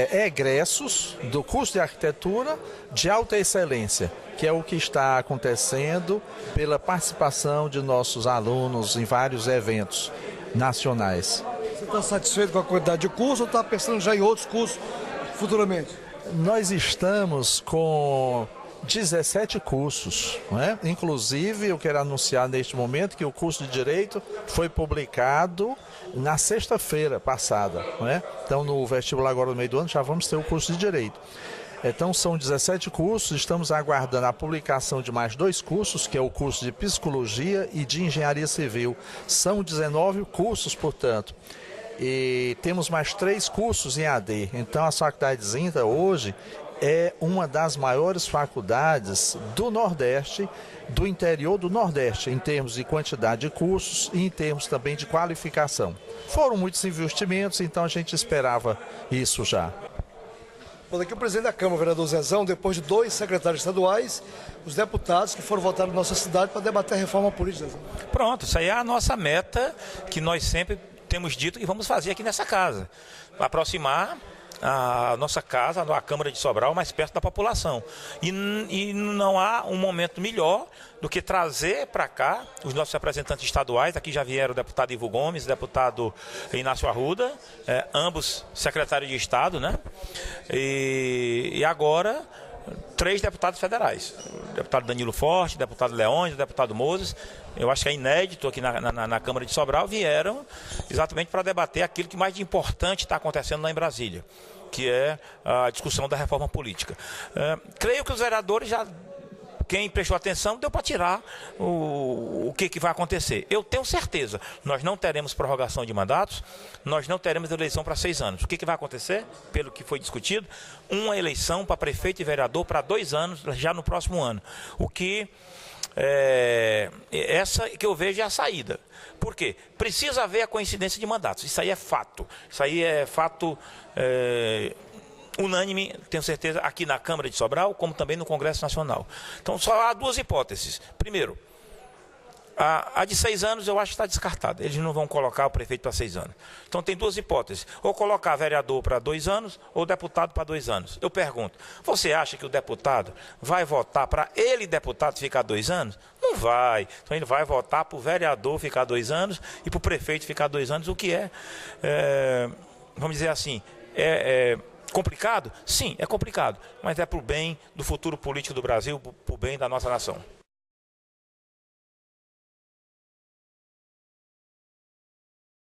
egressos do curso de arquitetura de alta excelência, que é o que está acontecendo pela participação de nossos alunos em vários eventos nacionais. Você está satisfeito com a quantidade de cursos ou está pensando já em outros cursos futuramente? Nós estamos com 17 cursos, não é? Inclusive eu quero anunciar neste momento que o curso de Direito foi publicado na sexta-feira passada, não é? Então no vestibular agora no meio do ano já vamos ter o curso de Direito. Então são 17 cursos, estamos aguardando a publicação de mais 2 cursos, que é o curso de Psicologia e de Engenharia Civil. São 19 cursos, portanto. E temos mais 3 cursos em AD. Então a Faculdade Inter hoje é uma das maiores faculdades do Nordeste, do interior do Nordeste, em termos de quantidade de cursos e em termos também de qualificação. Foram muitos investimentos, então a gente esperava isso já. Bom, aqui o presidente da Câmara, o vereador Zezão, depois de 2 secretários estaduais, os deputados que foram votar na nossa cidade para debater a reforma política. Pronto, isso aí é a nossa meta que nós sempre temos dito que vamos fazer aqui nessa casa. Aproximar a nossa casa, a Câmara de Sobral, mais perto da população. E não há um momento melhor do que trazer para cá os nossos representantes estaduais. Aqui já vieram o deputado Ivo Gomes, o deputado Inácio Arruda, ambos secretários de Estado, né? E agora 3 deputados federais. O deputado Danilo Forte, o deputado Leôncio, o deputado Moses. Eu acho que é inédito aqui na Câmara de Sobral, vieram exatamente para debater aquilo que mais de importante está acontecendo lá em Brasília, que é a discussão da reforma política. Creio que os vereadores já, quem prestou atenção, deu para tirar o que vai acontecer. Eu tenho certeza, nós não teremos prorrogação de mandatos, nós não teremos eleição para 6 anos. O que vai acontecer, pelo que foi discutido? Uma eleição para prefeito e vereador para 2 anos, já no próximo ano. O que essa que eu vejo é a saída. Por quê? Precisa haver a coincidência de mandatos. Isso aí é fato. Isso aí é fato unânime, tenho certeza, aqui na Câmara de Sobral, como também no Congresso Nacional. Então só há 2 hipóteses. Primeiro, a de 6 anos eu acho que está descartada. Eles não vão colocar o prefeito para 6 anos. Então tem 2 hipóteses. Ou colocar vereador para 2 anos, ou deputado para 2 anos. Eu pergunto, você acha que o deputado vai votar para ele, deputado, ficar 2 anos? Não vai. Então ele vai votar para o vereador ficar 2 anos e para o prefeito ficar 2 anos, o que vamos dizer assim, complicado? Sim, é complicado. Mas é para o bem do futuro político do Brasil, para o bem da nossa nação.